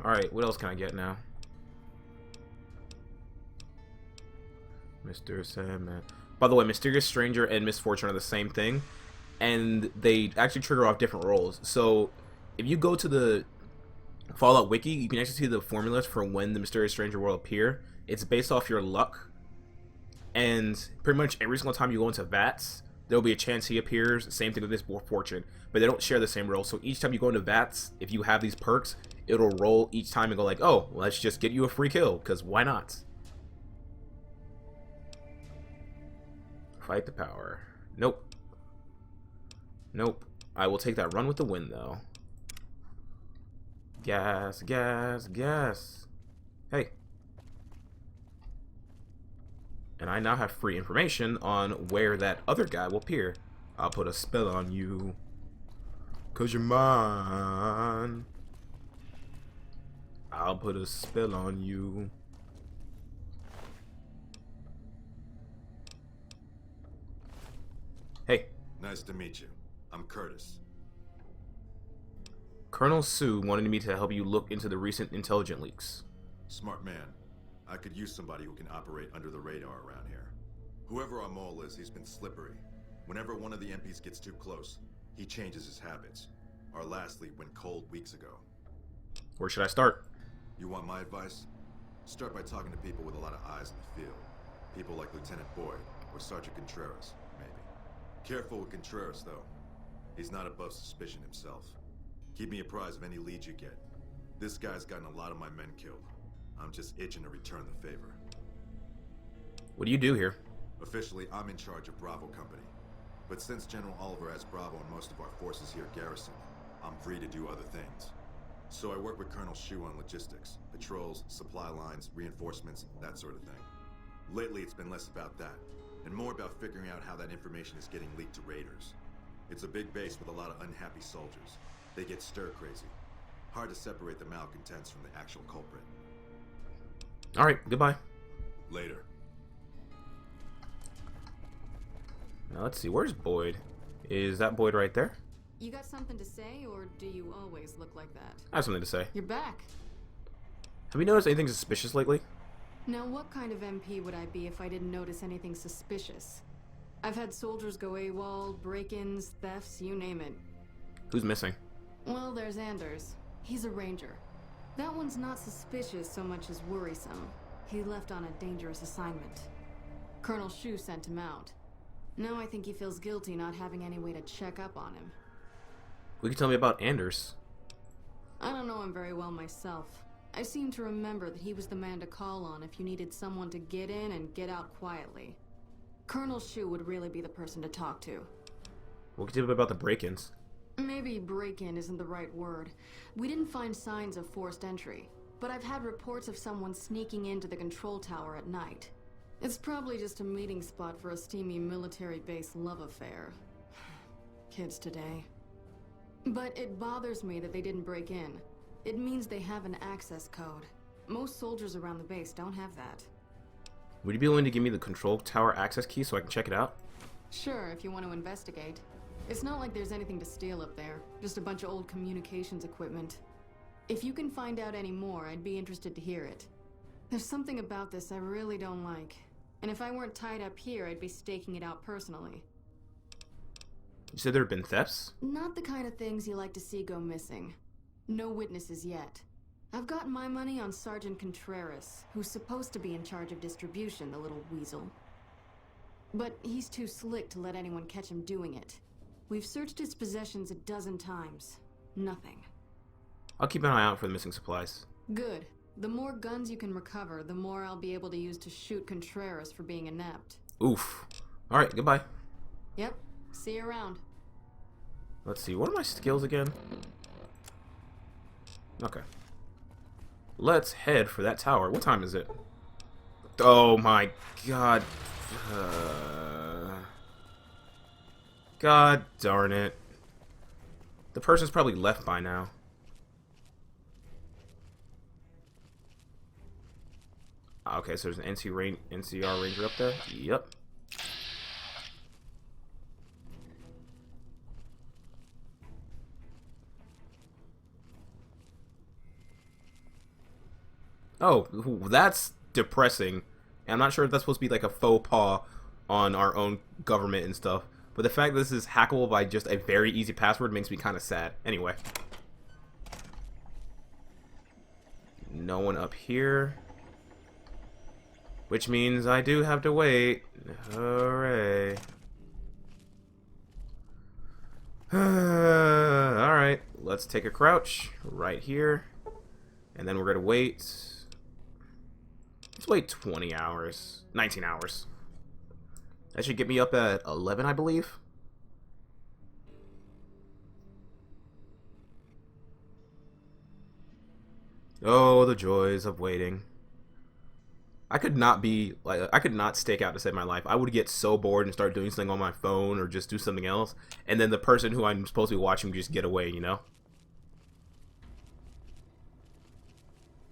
Alright, what else can I get now? Mr. Sandman. By the way, Mysterious Stranger and Misfortune are the same thing, and they actually trigger off different roles. So, if you go to the Fallout Wiki, you can actually see the formulas for when the Mysterious Stranger will appear. It's based off your luck, and pretty much every single time you go into VATS, there'll be a chance he appears. Same thing with this Fortune, but they don't share the same role. So each time you go into VATS, if you have these perks, it'll roll each time and go like, oh, let's just get you a free kill, because why not? Fight the power. Nope. Nope. I will take that run with the wind, though. Gas, gas, gas. Hey. And I now have free information on where that other guy will appear. I'll put a spell on you, 'cause you're mine. I'll put a spell on you. Hey. Nice to meet you. I'm Curtis. Colonel Sue wanted me to help you look into the recent intelligence leaks. Smart man. I could use somebody who can operate under the radar around here. Whoever our mole is, he's been slippery. Whenever one of the MPs gets too close, he changes his habits. Our last lead went cold weeks ago. Where should I start? You want my advice? Start by talking to people with a lot of eyes in the field. People like Lieutenant Boyd or Sergeant Contreras, maybe. Careful with Contreras, though. He's not above suspicion himself. Keep me apprised of any leads you get. This guy's gotten a lot of my men killed. I'm just itching to return the favor. What do you do here? Officially, I'm in charge of Bravo Company. But since General Oliver has Bravo and most of our forces here garrisoned, I'm free to do other things. So I work with Colonel Shu on logistics, patrols, supply lines, reinforcements, that sort of thing. Lately, it's been less about that, and more about figuring out how that information is getting leaked to raiders. It's a big base with a lot of unhappy soldiers. They get stir-crazy. Hard to separate the malcontents from the actual culprit. Alright, goodbye. Later. Now let's see, where's Boyd? Is that Boyd right there? You got something to say, or do you always look like that? I have something to say. You're back. Have you noticed anything suspicious lately? Now, what kind of MP would I be if I didn't notice anything suspicious? I've had soldiers go AWOL, break-ins, thefts, you name it. Who's missing? Well, there's Anders. He's a ranger. That one's not suspicious so much as worrisome. He left on a dangerous assignment. Colonel Shu sent him out. Now I think he feels guilty not having any way to check up on him. Will you tell me about Anders? I don't know him very well myself. I seem to remember that he was the man to call on if you needed someone to get in and get out quietly. Colonel Shu would really be the person to talk to. What can you tell me about the break-ins? Maybe break-in isn't the right word. We didn't find signs of forced entry, but I've had reports of someone sneaking into the control tower at night. It's probably just a meeting spot for a steamy military base love affair. Kids today. But it bothers me that they didn't break in. It means they have an access code. Most soldiers around the base don't have that. Would you be willing to give me the control tower access key so I can check it out? Sure, if you want to investigate. It's not like there's anything to steal up there, just a bunch of old communications equipment. If you can find out any more, I'd be interested to hear it. There's something about this I really don't like, and if I weren't tied up here, I'd be staking it out personally. You said there have been thefts? Not the kind of things you like to see go missing. No witnesses yet. I've got my money on Sergeant Contreras, who's supposed to be in charge of distribution, the little weasel. But he's too slick to let anyone catch him doing it. We've searched his possessions a dozen times. Nothing. I'll keep an eye out for the missing supplies. Good. The more guns you can recover, the more I'll be able to use to shoot Contreras for being inept. Oof. Alright, goodbye. Yep. See you around. Let's see, what are my skills again? Okay. Let's head for that tower. What time is it? Oh my god. God darn it. The person's probably left by now. Okay, so there's an NCR Ranger up there? Yep. Oh, that's depressing. And I'm not sure if that's supposed to be like a faux pas on our own government and stuff. But the fact that this is hackable by just a very easy password makes me kind of sad. Anyway. No one up here. Which means I do have to wait. Hooray. Alright, let's take a crouch right here. And then we're going to wait. Let's wait 20 hours. 19 hours. That should get me up at 11, I believe. Oh, the joys of waiting. I could not stake out to save my life. I would get so bored and start doing something on my phone or just do something else, and then the person who I'm supposed to be watching would just get away, you know?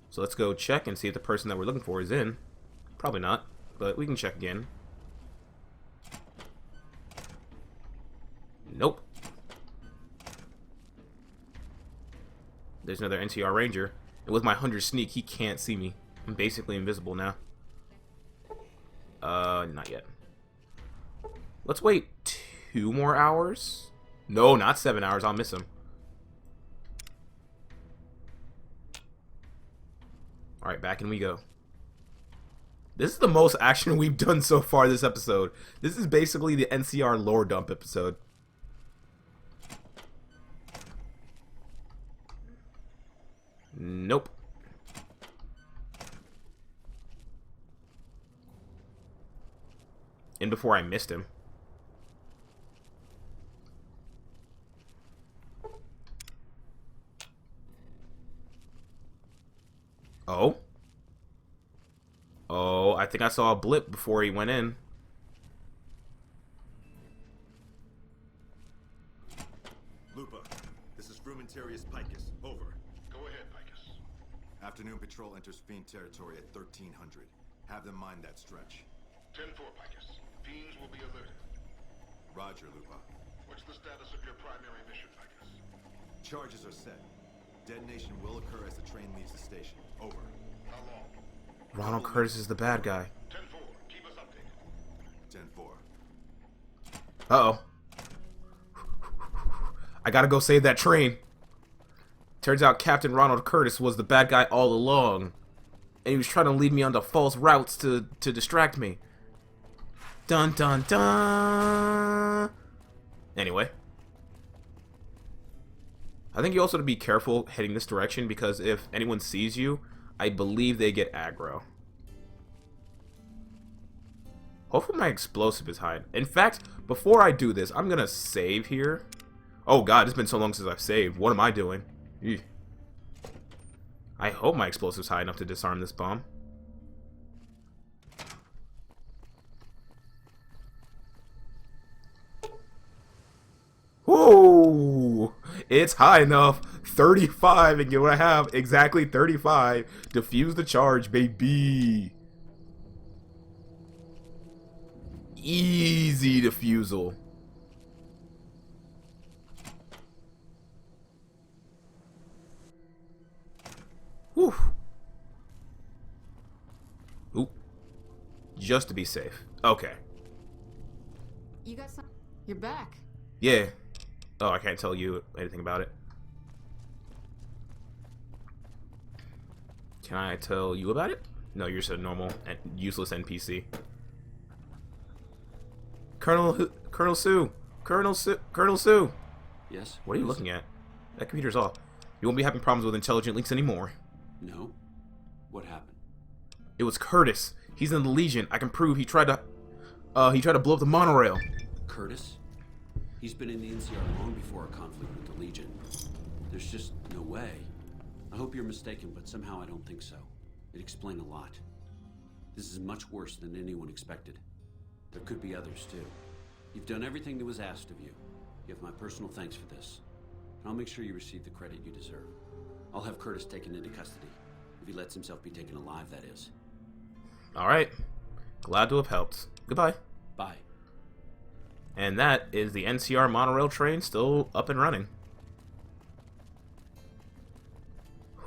So let's go check and see if the person that we're looking for is in. Probably not, but we can check again. Nope. There's another NCR Ranger. And with my 100 sneak, he can't see me. I'm basically invisible now. Not yet. Let's wait 2 more hours. No, not 7 hours. I'll miss him. Alright, back in we go. This is the most action we've done so far this episode. This is basically the NCR lore dump episode. Nope. And before I missed him. Oh? Oh, I think I saw a blip before he went in. Lupa, this is Frumentarius Picus. Over. Go ahead, Picus. Afternoon patrol enters Fiend territory at 1300. Have them mind that stretch. 10-4, Picus. Fiends will be alerted. Roger, Lupa. What's the status of your primary mission, Picus? Charges are set. Detonation will occur as the train leaves the station. Over. How long? Ronald Curtis is the bad guy. 10-4. Keep us updated. 10-4. Uh-oh. I gotta go save that train. Turns out Captain Ronald Curtis was the bad guy all along. And he was trying to lead me onto false routes to distract me. Dun dun dun. Anyway. I think you also have to be careful heading this direction because if anyone sees you, I believe they get aggro. Hopefully my explosive is high. In fact, before I do this, I'm gonna save here. Oh god, it's been so long since I've saved. What am I doing? Eugh. I hope my explosive's high enough to disarm this bomb. Ooh, it's high enough. 35, and you're gonna have exactly 35. Defuse the charge, baby. Easy defusal. Whew. Oop. Just to be safe. Okay. You got some. You're back. Yeah. Oh, I can't tell you anything about it. Can I tell you about it? No, you're just a normal and useless NPC. Colonel Sue. Yes? What are you looking at? That computer's off. You won't be having problems with intelligent leaks anymore. No? What happened? It was Curtis. He's in the Legion. I can prove he tried to blow up the monorail. Curtis? He's been in the NCR long before our conflict with the Legion. There's just no way. I hope you're mistaken, but somehow I don't think so. It'd explain a lot. This is much worse than anyone expected. There could be others, too. You've done everything that was asked of you. You have my personal thanks for this. And I'll make sure you receive the credit you deserve. I'll have Curtis taken into custody. If he lets himself be taken alive, that is. Alright. Glad to have helped. Goodbye. Bye. And that is the NCR monorail train still up and running.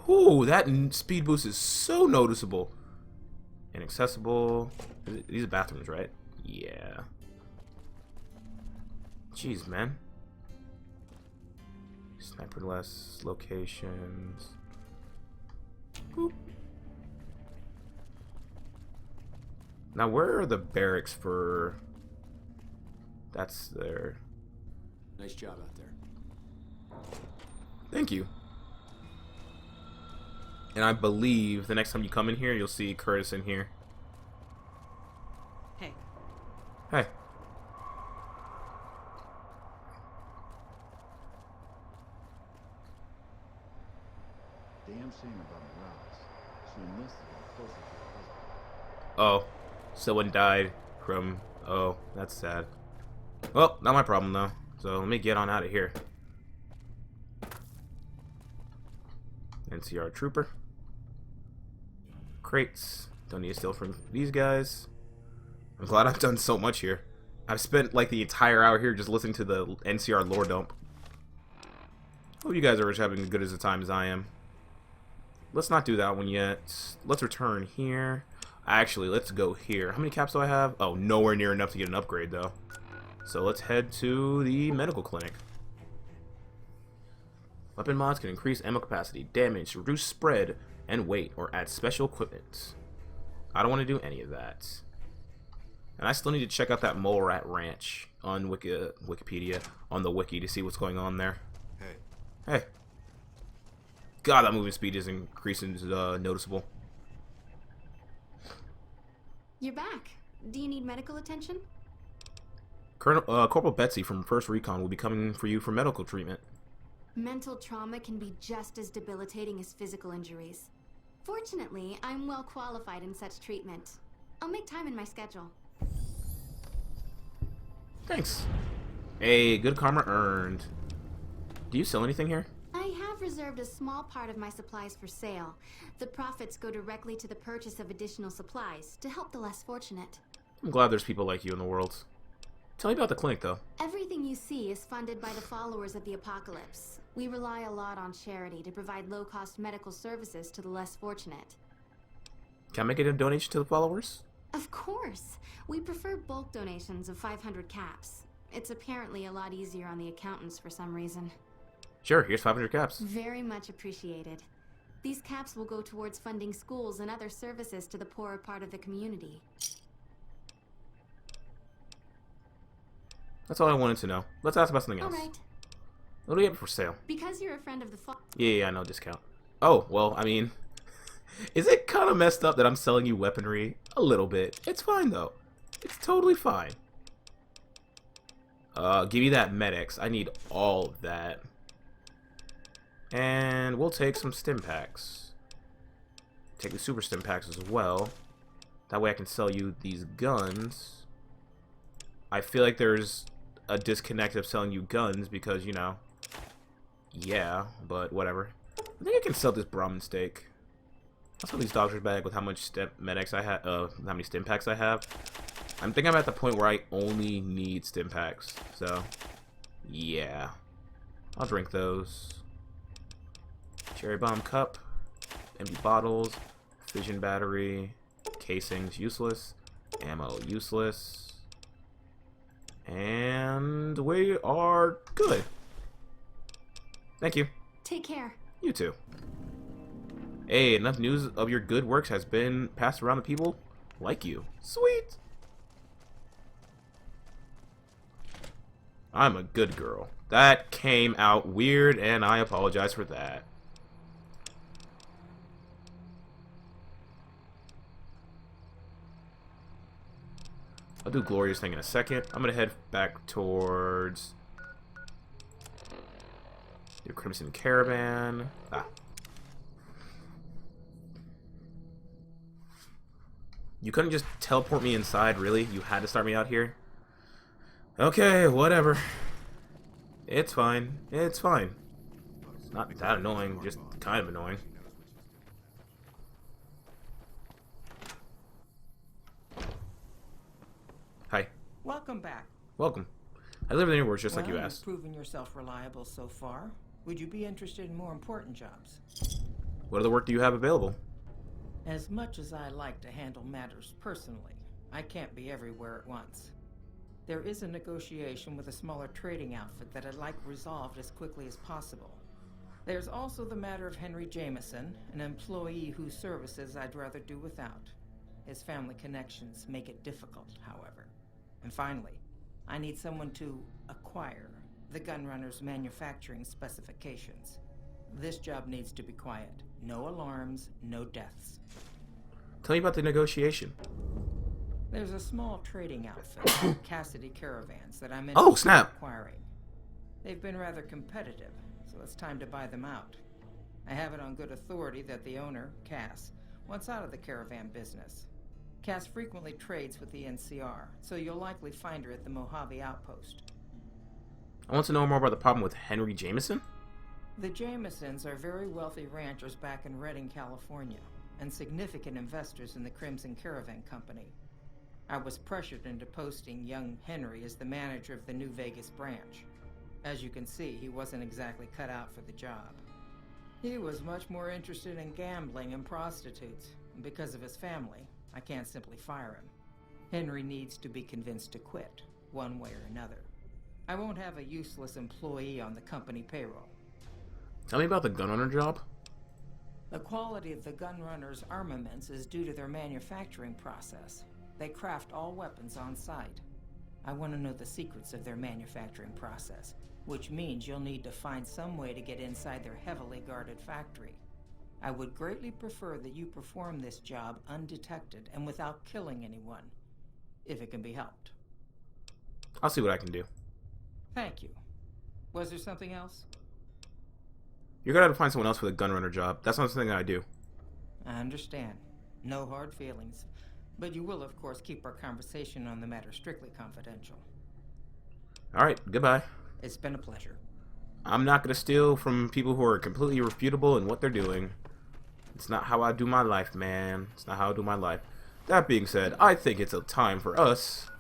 Ooh, that speed boost is so noticeable. Inaccessible. These are bathrooms, right? Yeah. Jeez, man. Sniperless locations. Boop. Now, where are the barracks for... That's there. Nice job out there. Thank you. And I believe the next time you come in here, you'll see Curtis in here. Hey. Hey. Damn shame about Morales. She enlisted him closer to her husband. Oh, someone died from... Oh, that's sad. Well, not my problem, though. So let me get on out of here. NCR Trooper. Crates. Don't need to steal from these guys. I'm glad I've done so much here. I've spent like the entire hour here just listening to the NCR lore dump. Hope you guys are having as good as a time as I am. Let's not do that one yet. Let's return here. Actually, let's go here. How many caps do I have? Oh, nowhere near enough to get an upgrade, though. So let's head to the medical clinic. Weapon mods can increase ammo capacity, damage, reduce spread, and weight, or add special equipment. I don't want to do any of that. And I still need to check out that Mole Rat Ranch on Wikipedia, on the wiki, to see what's going on there. Hey. Hey. God, that moving speed is increasing noticeable. You're back. Do you need medical attention? Corporal Betsy from 1st Recon will be coming for you for medical treatment. Mental trauma can be just as debilitating as physical injuries. Fortunately, I'm well qualified in such treatment. I'll make time in my schedule. Thanks. Hey, good karma earned. Do you sell anything here? I have reserved a small part of my supplies for sale. The profits go directly to the purchase of additional supplies to help the less fortunate. I'm glad there's people like you in the world. Tell me about the clinic, though. Everything you see is funded by the followers of the apocalypse. We rely a lot on charity to provide low-cost medical services to the less fortunate. Can I make a donation to the followers? Of course. We prefer bulk donations of 500 caps. It's apparently a lot easier on the accountants for some reason. Sure, here's 500 caps. Very much appreciated. These caps will go towards funding schools and other services to the poorer part of the community. That's all I wanted to know. Let's ask about something else. Alright. What do we have for sale? Because you're a friend of the Yeah, no discount. Oh, well, I mean... Is it kind of messed up that I'm selling you weaponry? A little bit. It's fine, though. It's totally fine. Give me that medics. I need all of that. And we'll take some stim packs. Take the super stim packs as well. That way I can sell you these guns. I feel like there's a disconnect of selling you guns because, you know... Yeah, but whatever. I think I can sell this Brahmin steak. I'll sell these doctor's bag with how much stim medics I have, how many stim packs I have. I think I'm at the point where I only need stim packs. So, yeah. I'll drink those. Cherry bomb cup. Empty bottles. Fission battery. Casings useless. Ammo useless. And we are good. Thank you. Take care. You too. Hey, enough news of your good works has been passed around to people like you. Sweet. I'm a good girl. That came out weird, and I apologize for that. I'll do Gloria's thing in a second. I'm gonna head back towards the Crimson Caravan. You couldn't just teleport me inside, really? You had to start me out here? Okay, whatever. It's fine. It's fine. It's not that annoying, just kind of annoying. Hi. Welcome back. Welcome. I live in your words just like you Well, asked. You've proven yourself reliable so far. Would you be interested in more important jobs? What other work do you have available? As much as I like to handle matters personally, I can't be everywhere at once. There is a negotiation with a smaller trading outfit that I'd like resolved as quickly as possible. There's also the matter of Henry Jameson, an employee whose services I'd rather do without. His family connections make it difficult, however. And finally, I need someone to acquire the gunrunner's manufacturing specifications. This job needs to be quiet. No alarms, no deaths. Tell me about the negotiation. There's a small trading outfit, Cassidy Caravans, that I'm Oh, snap. acquiring. They've been rather competitive, so it's time to buy them out. I have it on good authority that the owner, Cass, wants out of the caravan business. Cass frequently trades with the NCR, so you'll likely find her at the Mojave outpost. I want to know more about the problem with Henry Jameson. The Jamesons are very wealthy ranchers back in Redding, California, and significant investors in the Crimson Caravan Company. I was pressured into posting young Henry as the manager of the New Vegas branch. As you can see, he wasn't exactly cut out for the job. He was much more interested in gambling and prostitutes, and because of his family, I can't simply fire him. Henry needs to be convinced to quit, one way or another. I won't have a useless employee on the company payroll. Tell me about the gunrunner job. The quality of the gunrunners' armaments is due to their manufacturing process. They craft all weapons on site. I want to know the secrets of their manufacturing process, which means you'll need to find some way to get inside their heavily guarded factory. I would greatly prefer that you perform this job undetected and without killing anyone, if it can be helped. I'll see what I can do. Thank you. Was there something else? You're gonna have to find someone else for the gunrunner job. That's not something I do. I understand. No hard feelings. But you will, of course, keep our conversation on the matter strictly confidential. Alright, goodbye. It's been a pleasure. I'm not gonna steal from people who are completely irrefutable in what they're doing. It's not how I do my life, man. It's not how I do my life. That being said, I think it's a time for us.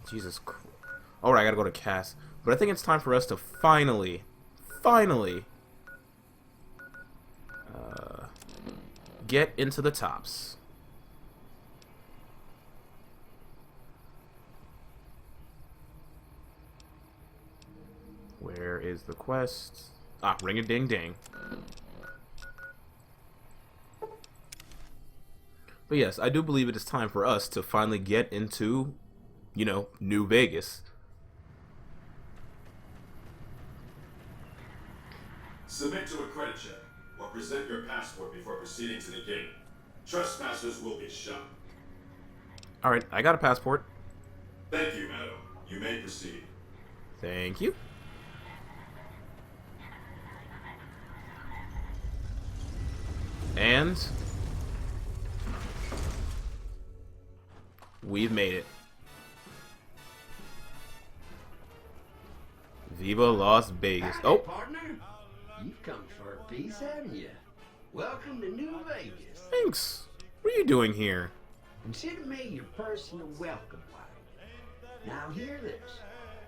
Jesus Christ. Alright, I gotta go to Cass. But I think it's time for us to finally get into the tops. Where is the quest? Ah, ring a ding ding. But yes, I do believe it is time for us to finally get into, you know, New Vegas. Submit to a credit check or present your passport before proceeding to the gate. Trespassers will be shot. Alright, I got a passport. Thank you, madam. You may proceed. Thank you. And we've made it. Viva Las Vegas. Howdy, Oh, partner. You've come for a piece, haven't you? Welcome to New Vegas. thanks. What are you doing here? Consider me your personal welcome wagon. Now hear this.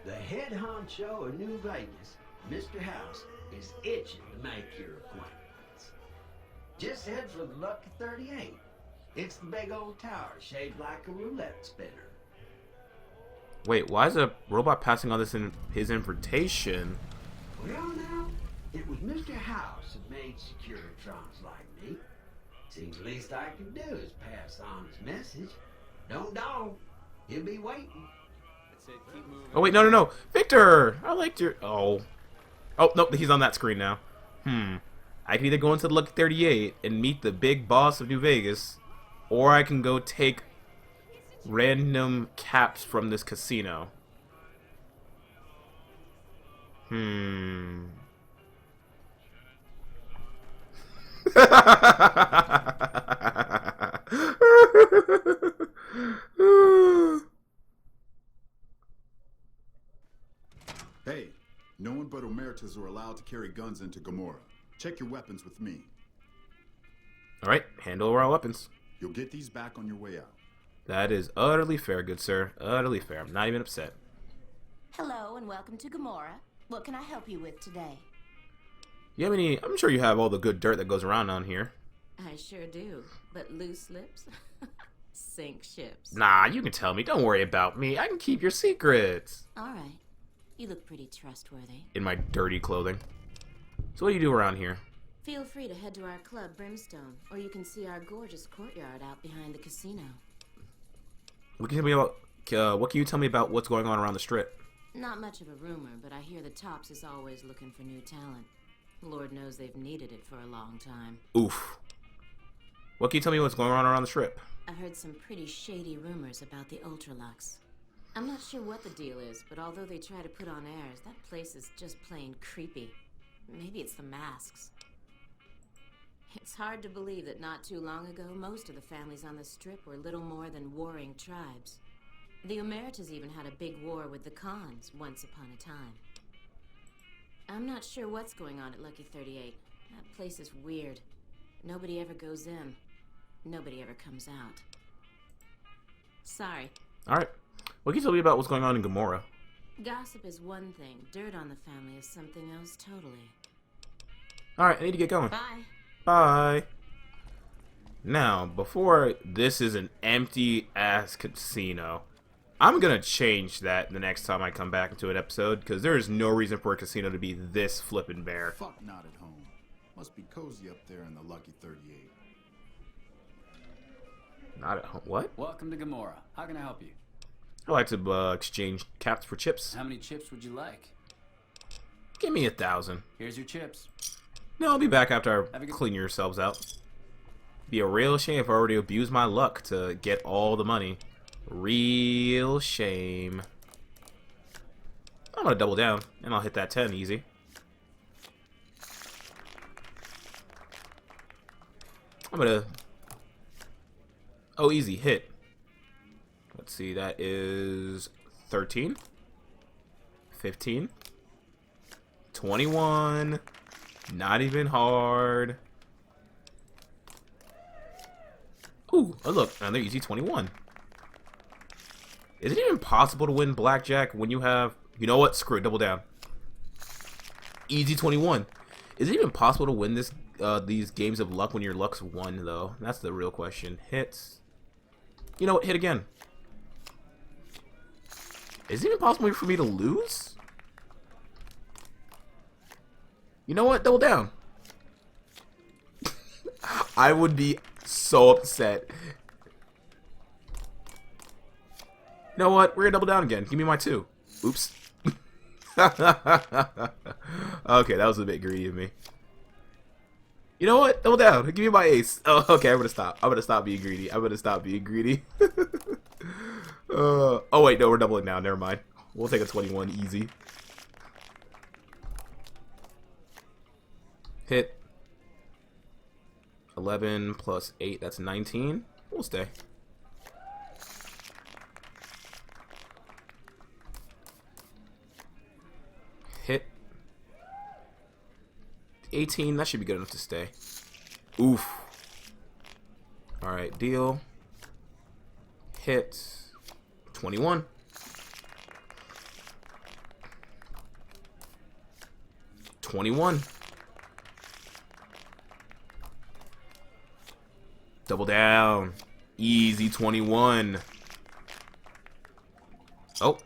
The head honcho of New Vegas, Mr. House, is itching to make your acquaintance. Just head for the Lucky 38. It's the big old tower shaped like a roulette spinner. Wait, why is a robot passing on this in his invitation? Well now, it was Mr. House that made Securitrons like me. Seems the least I can do is pass on his message. Don't dawdle. He'll be waiting. That's it, keep moving. Oh wait, no. Victor! I liked your... Oh, nope, he's on that screen now. I can either go into the Lucky 38 and meet the big boss of New Vegas, or I can go take random caps from this casino. Hey, no one but Omertas are allowed to carry guns into Gomorrah. Check your weapons with me. Alright, hand over our weapons. You'll get these back on your way out. That is utterly fair, good sir. Utterly fair. I'm not even upset. Hello and welcome to Gomorrah. What can I help you with today? You have any... I'm sure you have all the good dirt that goes around on here. I sure do, but loose lips sink ships. Nah, you can tell me. Don't worry about me. I can keep your secrets. All right. You look pretty trustworthy. In my dirty clothing. So what do you do around here? Feel free to head to our club, Brimstone, or you can see our gorgeous courtyard out behind the casino. What can you tell me about what's going on around the strip? Not much of a rumor, but I hear the Tops is always looking for new talent. Lord knows they've needed it for a long time. Oof. What can you tell me what's going on around the strip? I've heard some pretty shady rumors about the Ultralux. I'm not sure what the deal is, but although they try to put on airs, that place is just plain creepy. Maybe it's the masks. It's hard to believe that not too long ago, most of the families on the strip were little more than warring tribes. The Emeritus even had a big war with the Khans once upon a time. I'm not sure what's going on at Lucky 38. That place is weird. Nobody ever goes in. Nobody ever comes out. Sorry. Alright. What can you tell me about what's going on in Gomorrah? Gossip is one thing. Dirt on the family is something else totally. Alright, I need to get going. Bye. Bye. Now, before this is an empty-ass casino, I'm gonna change that the next time I come back into an episode, because there is no reason for a casino to be this flippin' bare. Fuck not at home. Must be cozy up there in the Lucky 38. Not at home. What? Welcome to Gomorrah. How can I help you? I like to exchange caps for chips. How many chips would you like? Give me 1,000. Here's your chips. No, I'll be back after I clean yourselves out. Be a real shame if I already abused my luck to get all the money. Real shame. I'm gonna double down, and I'll hit that 10 easy. I'm gonna... Oh, easy, hit. Let's see, that is 13, 15, 21, not even hard. Ooh, oh look, another easy 21. Is it even possible to win blackjack when you have... You know what? Screw it, double down. Easy 21. Is it even possible to win this these games of luck when your luck's 1, though? That's the real question. Hits. You know what? Hit again. Is it even possible for me to lose? You know what? Double down. I would be so upset. You know what? We're gonna double down again. Give me my 2. Oops. Okay, that was a bit greedy of me. You know what? Double down. Give me my ace. Oh, okay, I'm gonna stop. I'm gonna stop being greedy. I'm gonna stop being greedy. Oh wait, no, we're doubling down. Never mind. We'll take a 21 easy. Hit. 11 plus 8, that's 19. We'll stay. Hit. 18, that should be good enough to stay. Oof. Alright, deal. Hit. 21. Double down. Easy 21. Oh.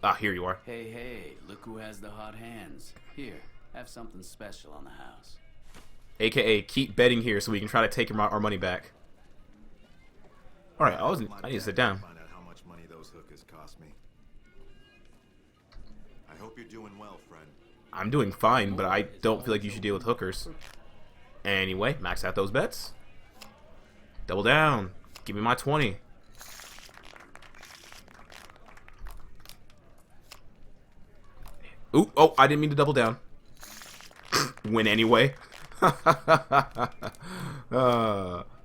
Ah, here you are. Hey, hey, look who has the hot hands. Here, have something special on the house. AKA, keep betting here so we can try to take our money back. Alright, I need to sit down. Find out how much money those hookers cost me. I hope you're doing well, friend. I'm doing fine, but I don't feel like you should deal with hookers. Anyway, max out those bets. Double down. Give me my 20. Ooh, oh, I didn't mean to double down. Win anyway.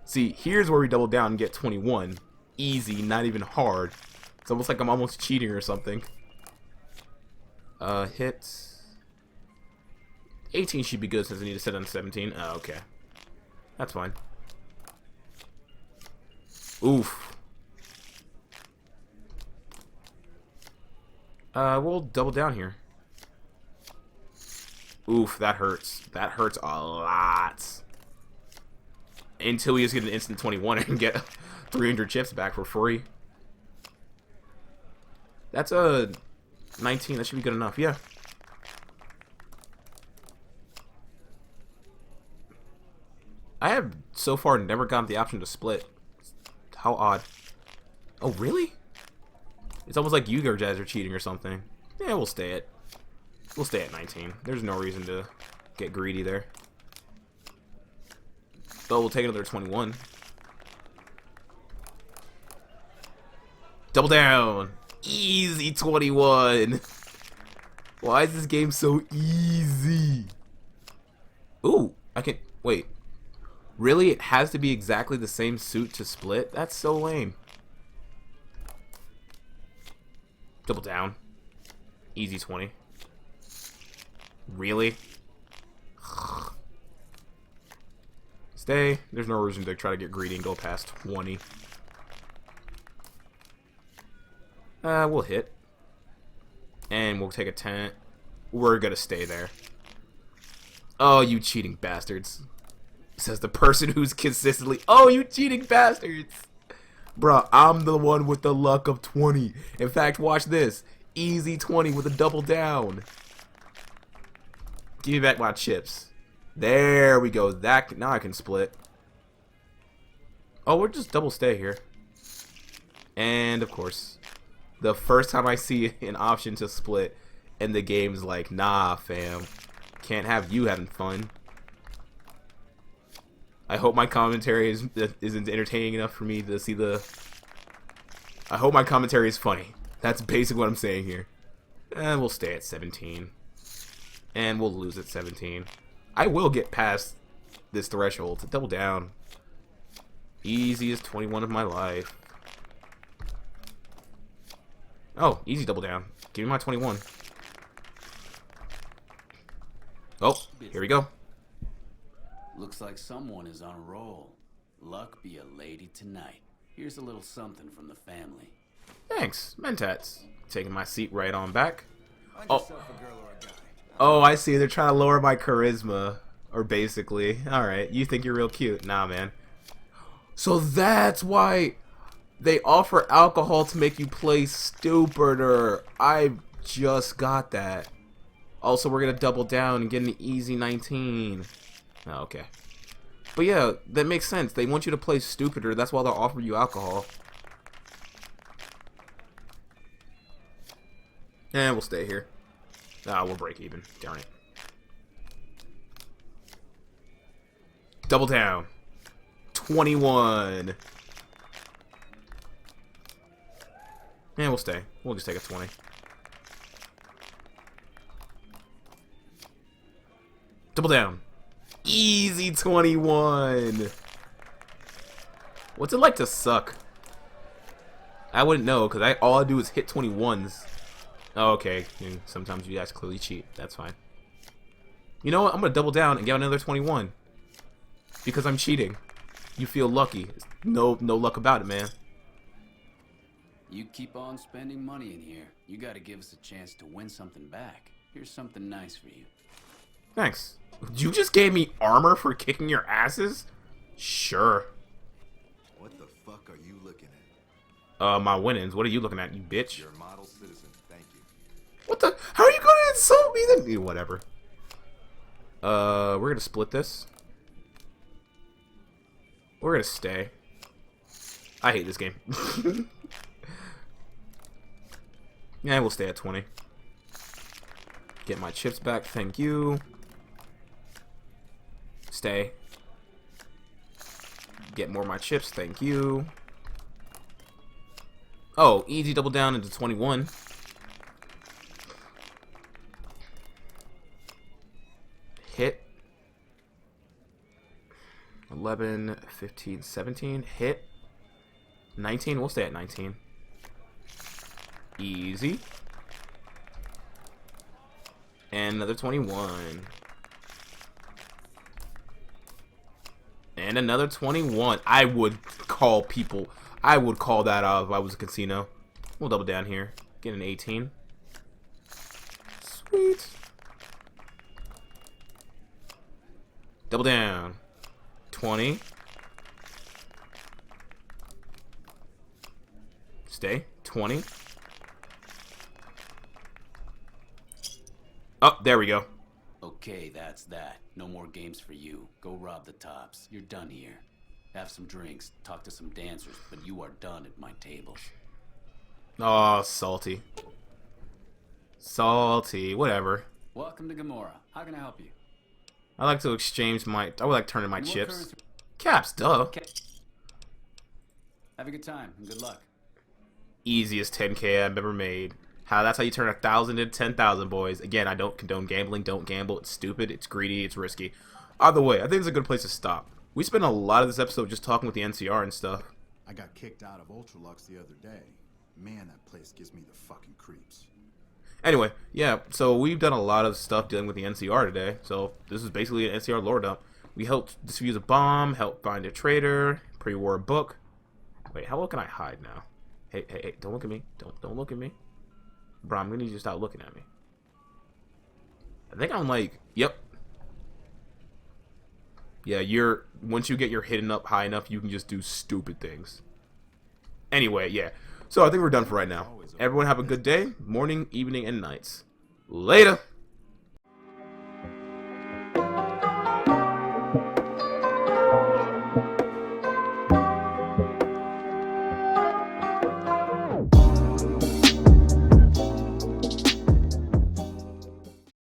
See, here's where we double down and get 21. Easy, not even hard. It's almost like I'm almost cheating or something. Hit. 18 should be good since I need to set on 17. Oh, okay. That's fine. Oof. We'll double down here. Oof, that hurts. That hurts a lot. Until we just get an instant 21 and get 300 chips back for free. That's a 19. That should be good enough. Yeah. I have so far never gotten the option to split. How odd. Oh, really? It's almost like you guys are cheating or something. Yeah, we'll stay at 19. There's no reason to get greedy there. But we'll take another 21. Double down. Easy 21. Why is this game so easy? Ooh, I can... Wait. Really? It has to be exactly the same suit to split? That's so lame. Double down. Easy 20. Really? Stay. There's no reason to try to get greedy and go past 20. We'll hit. And we'll take a 10. We're gonna stay there. Oh, you cheating bastards. Says the person who's consistently... Oh, you cheating bastards. Bruh, I'm the one with the luck of 20. In fact, watch this. Easy 20 with a double down. Give me back my chips. There we go. That now I can split. Oh, we're just double stay here. And, of course, the first time I see an option to split, and the game's like, nah, fam. Can't have you having fun. I hope my commentary isn't entertaining enough for me to see the... I hope my commentary is funny. That's basically what I'm saying here. And we'll stay at 17. And we'll lose at 17. I will get past this threshold to double down. Easiest 21 of my life. Oh, easy double down. Give me my 21. Oh, here we go. Looks like someone is on a roll. Luck be a lady tonight. Here's a little something from the family. Thanks, Mentats. Taking my seat right on back. Oh, I see. They're trying to lower my charisma. Or basically. Alright, you think you're real cute. Nah, man. So that's why they offer alcohol to make you play stupider. I just got that. Also, we're going to double down and get an easy 19. Oh, okay. But yeah, that makes sense. They want you to play stupider. That's why they'll offer you alcohol. And we'll stay here. Ah, we'll break even. Darn it. Double down. 21. And we'll stay. We'll just take a 20. Double down. Easy 21. What's it like to suck? I wouldn't know, because all I do is hit 21s. Oh, okay. Sometimes you guys clearly cheat. That's fine. You know what? I'm going to double down and get another 21. Because I'm cheating. You feel lucky. No luck about it, man. You keep on spending money in here. You gotta give us a chance to win something back. Here's something nice for you. Thanks. You just gave me armor for kicking your asses? Sure. What the fuck are you looking at? My winnings. What are you looking at, you bitch? You're a model citizen. Thank you. What the? How are you gonna insult me then? Whatever. We're gonna split this. We're gonna stay. I hate this game. Yeah, we'll stay at 20. Get my chips back, thank you. Stay. Get more of my chips, thank you. Oh, easy double down into 21. Hit. 11, 15, 17. Hit. 19. We'll stay at 19. Easy. And another 21. And another 21. I would call that out if I was a casino. We'll double down here. Get an 18. Sweet. Double down. 20. Stay. 20. Oh, there we go. Okay, that's that. No more games for you. Go rob the tops. You're done here. Have some drinks, talk to some dancers, but you are done at my tables. Oh, salty. Salty. Whatever. Welcome to Gamora. How can I help you? I like to exchange my... I would like to turn in my chips. Caps, duh. Have a good time and good luck. Easiest 10K I've ever made. That's how you turn 1,000 into 10,000, boys. Again, I don't condone gambling. Don't gamble. It's stupid. It's greedy. It's risky. Either way, I think it's a good place to stop. We spent a lot of this episode just talking with the NCR and stuff. I got kicked out of Ultralux the other day. Man, that place gives me the fucking creeps. Anyway, yeah, so we've done a lot of stuff dealing with the NCR today. So this is basically an NCR lore dump. We helped defuse a bomb, helped find a traitor, pre-war a book. Wait, how well can I hide now? Hey, don't look at me. Don't look at me. Bro, I'm gonna need you to stop looking at me. I think I'm like, yep. Yeah, once you get your hidden up high enough, you can just do stupid things. Anyway, yeah. So I think we're done for right now. Everyone have a good day, morning, evening, and nights. Later!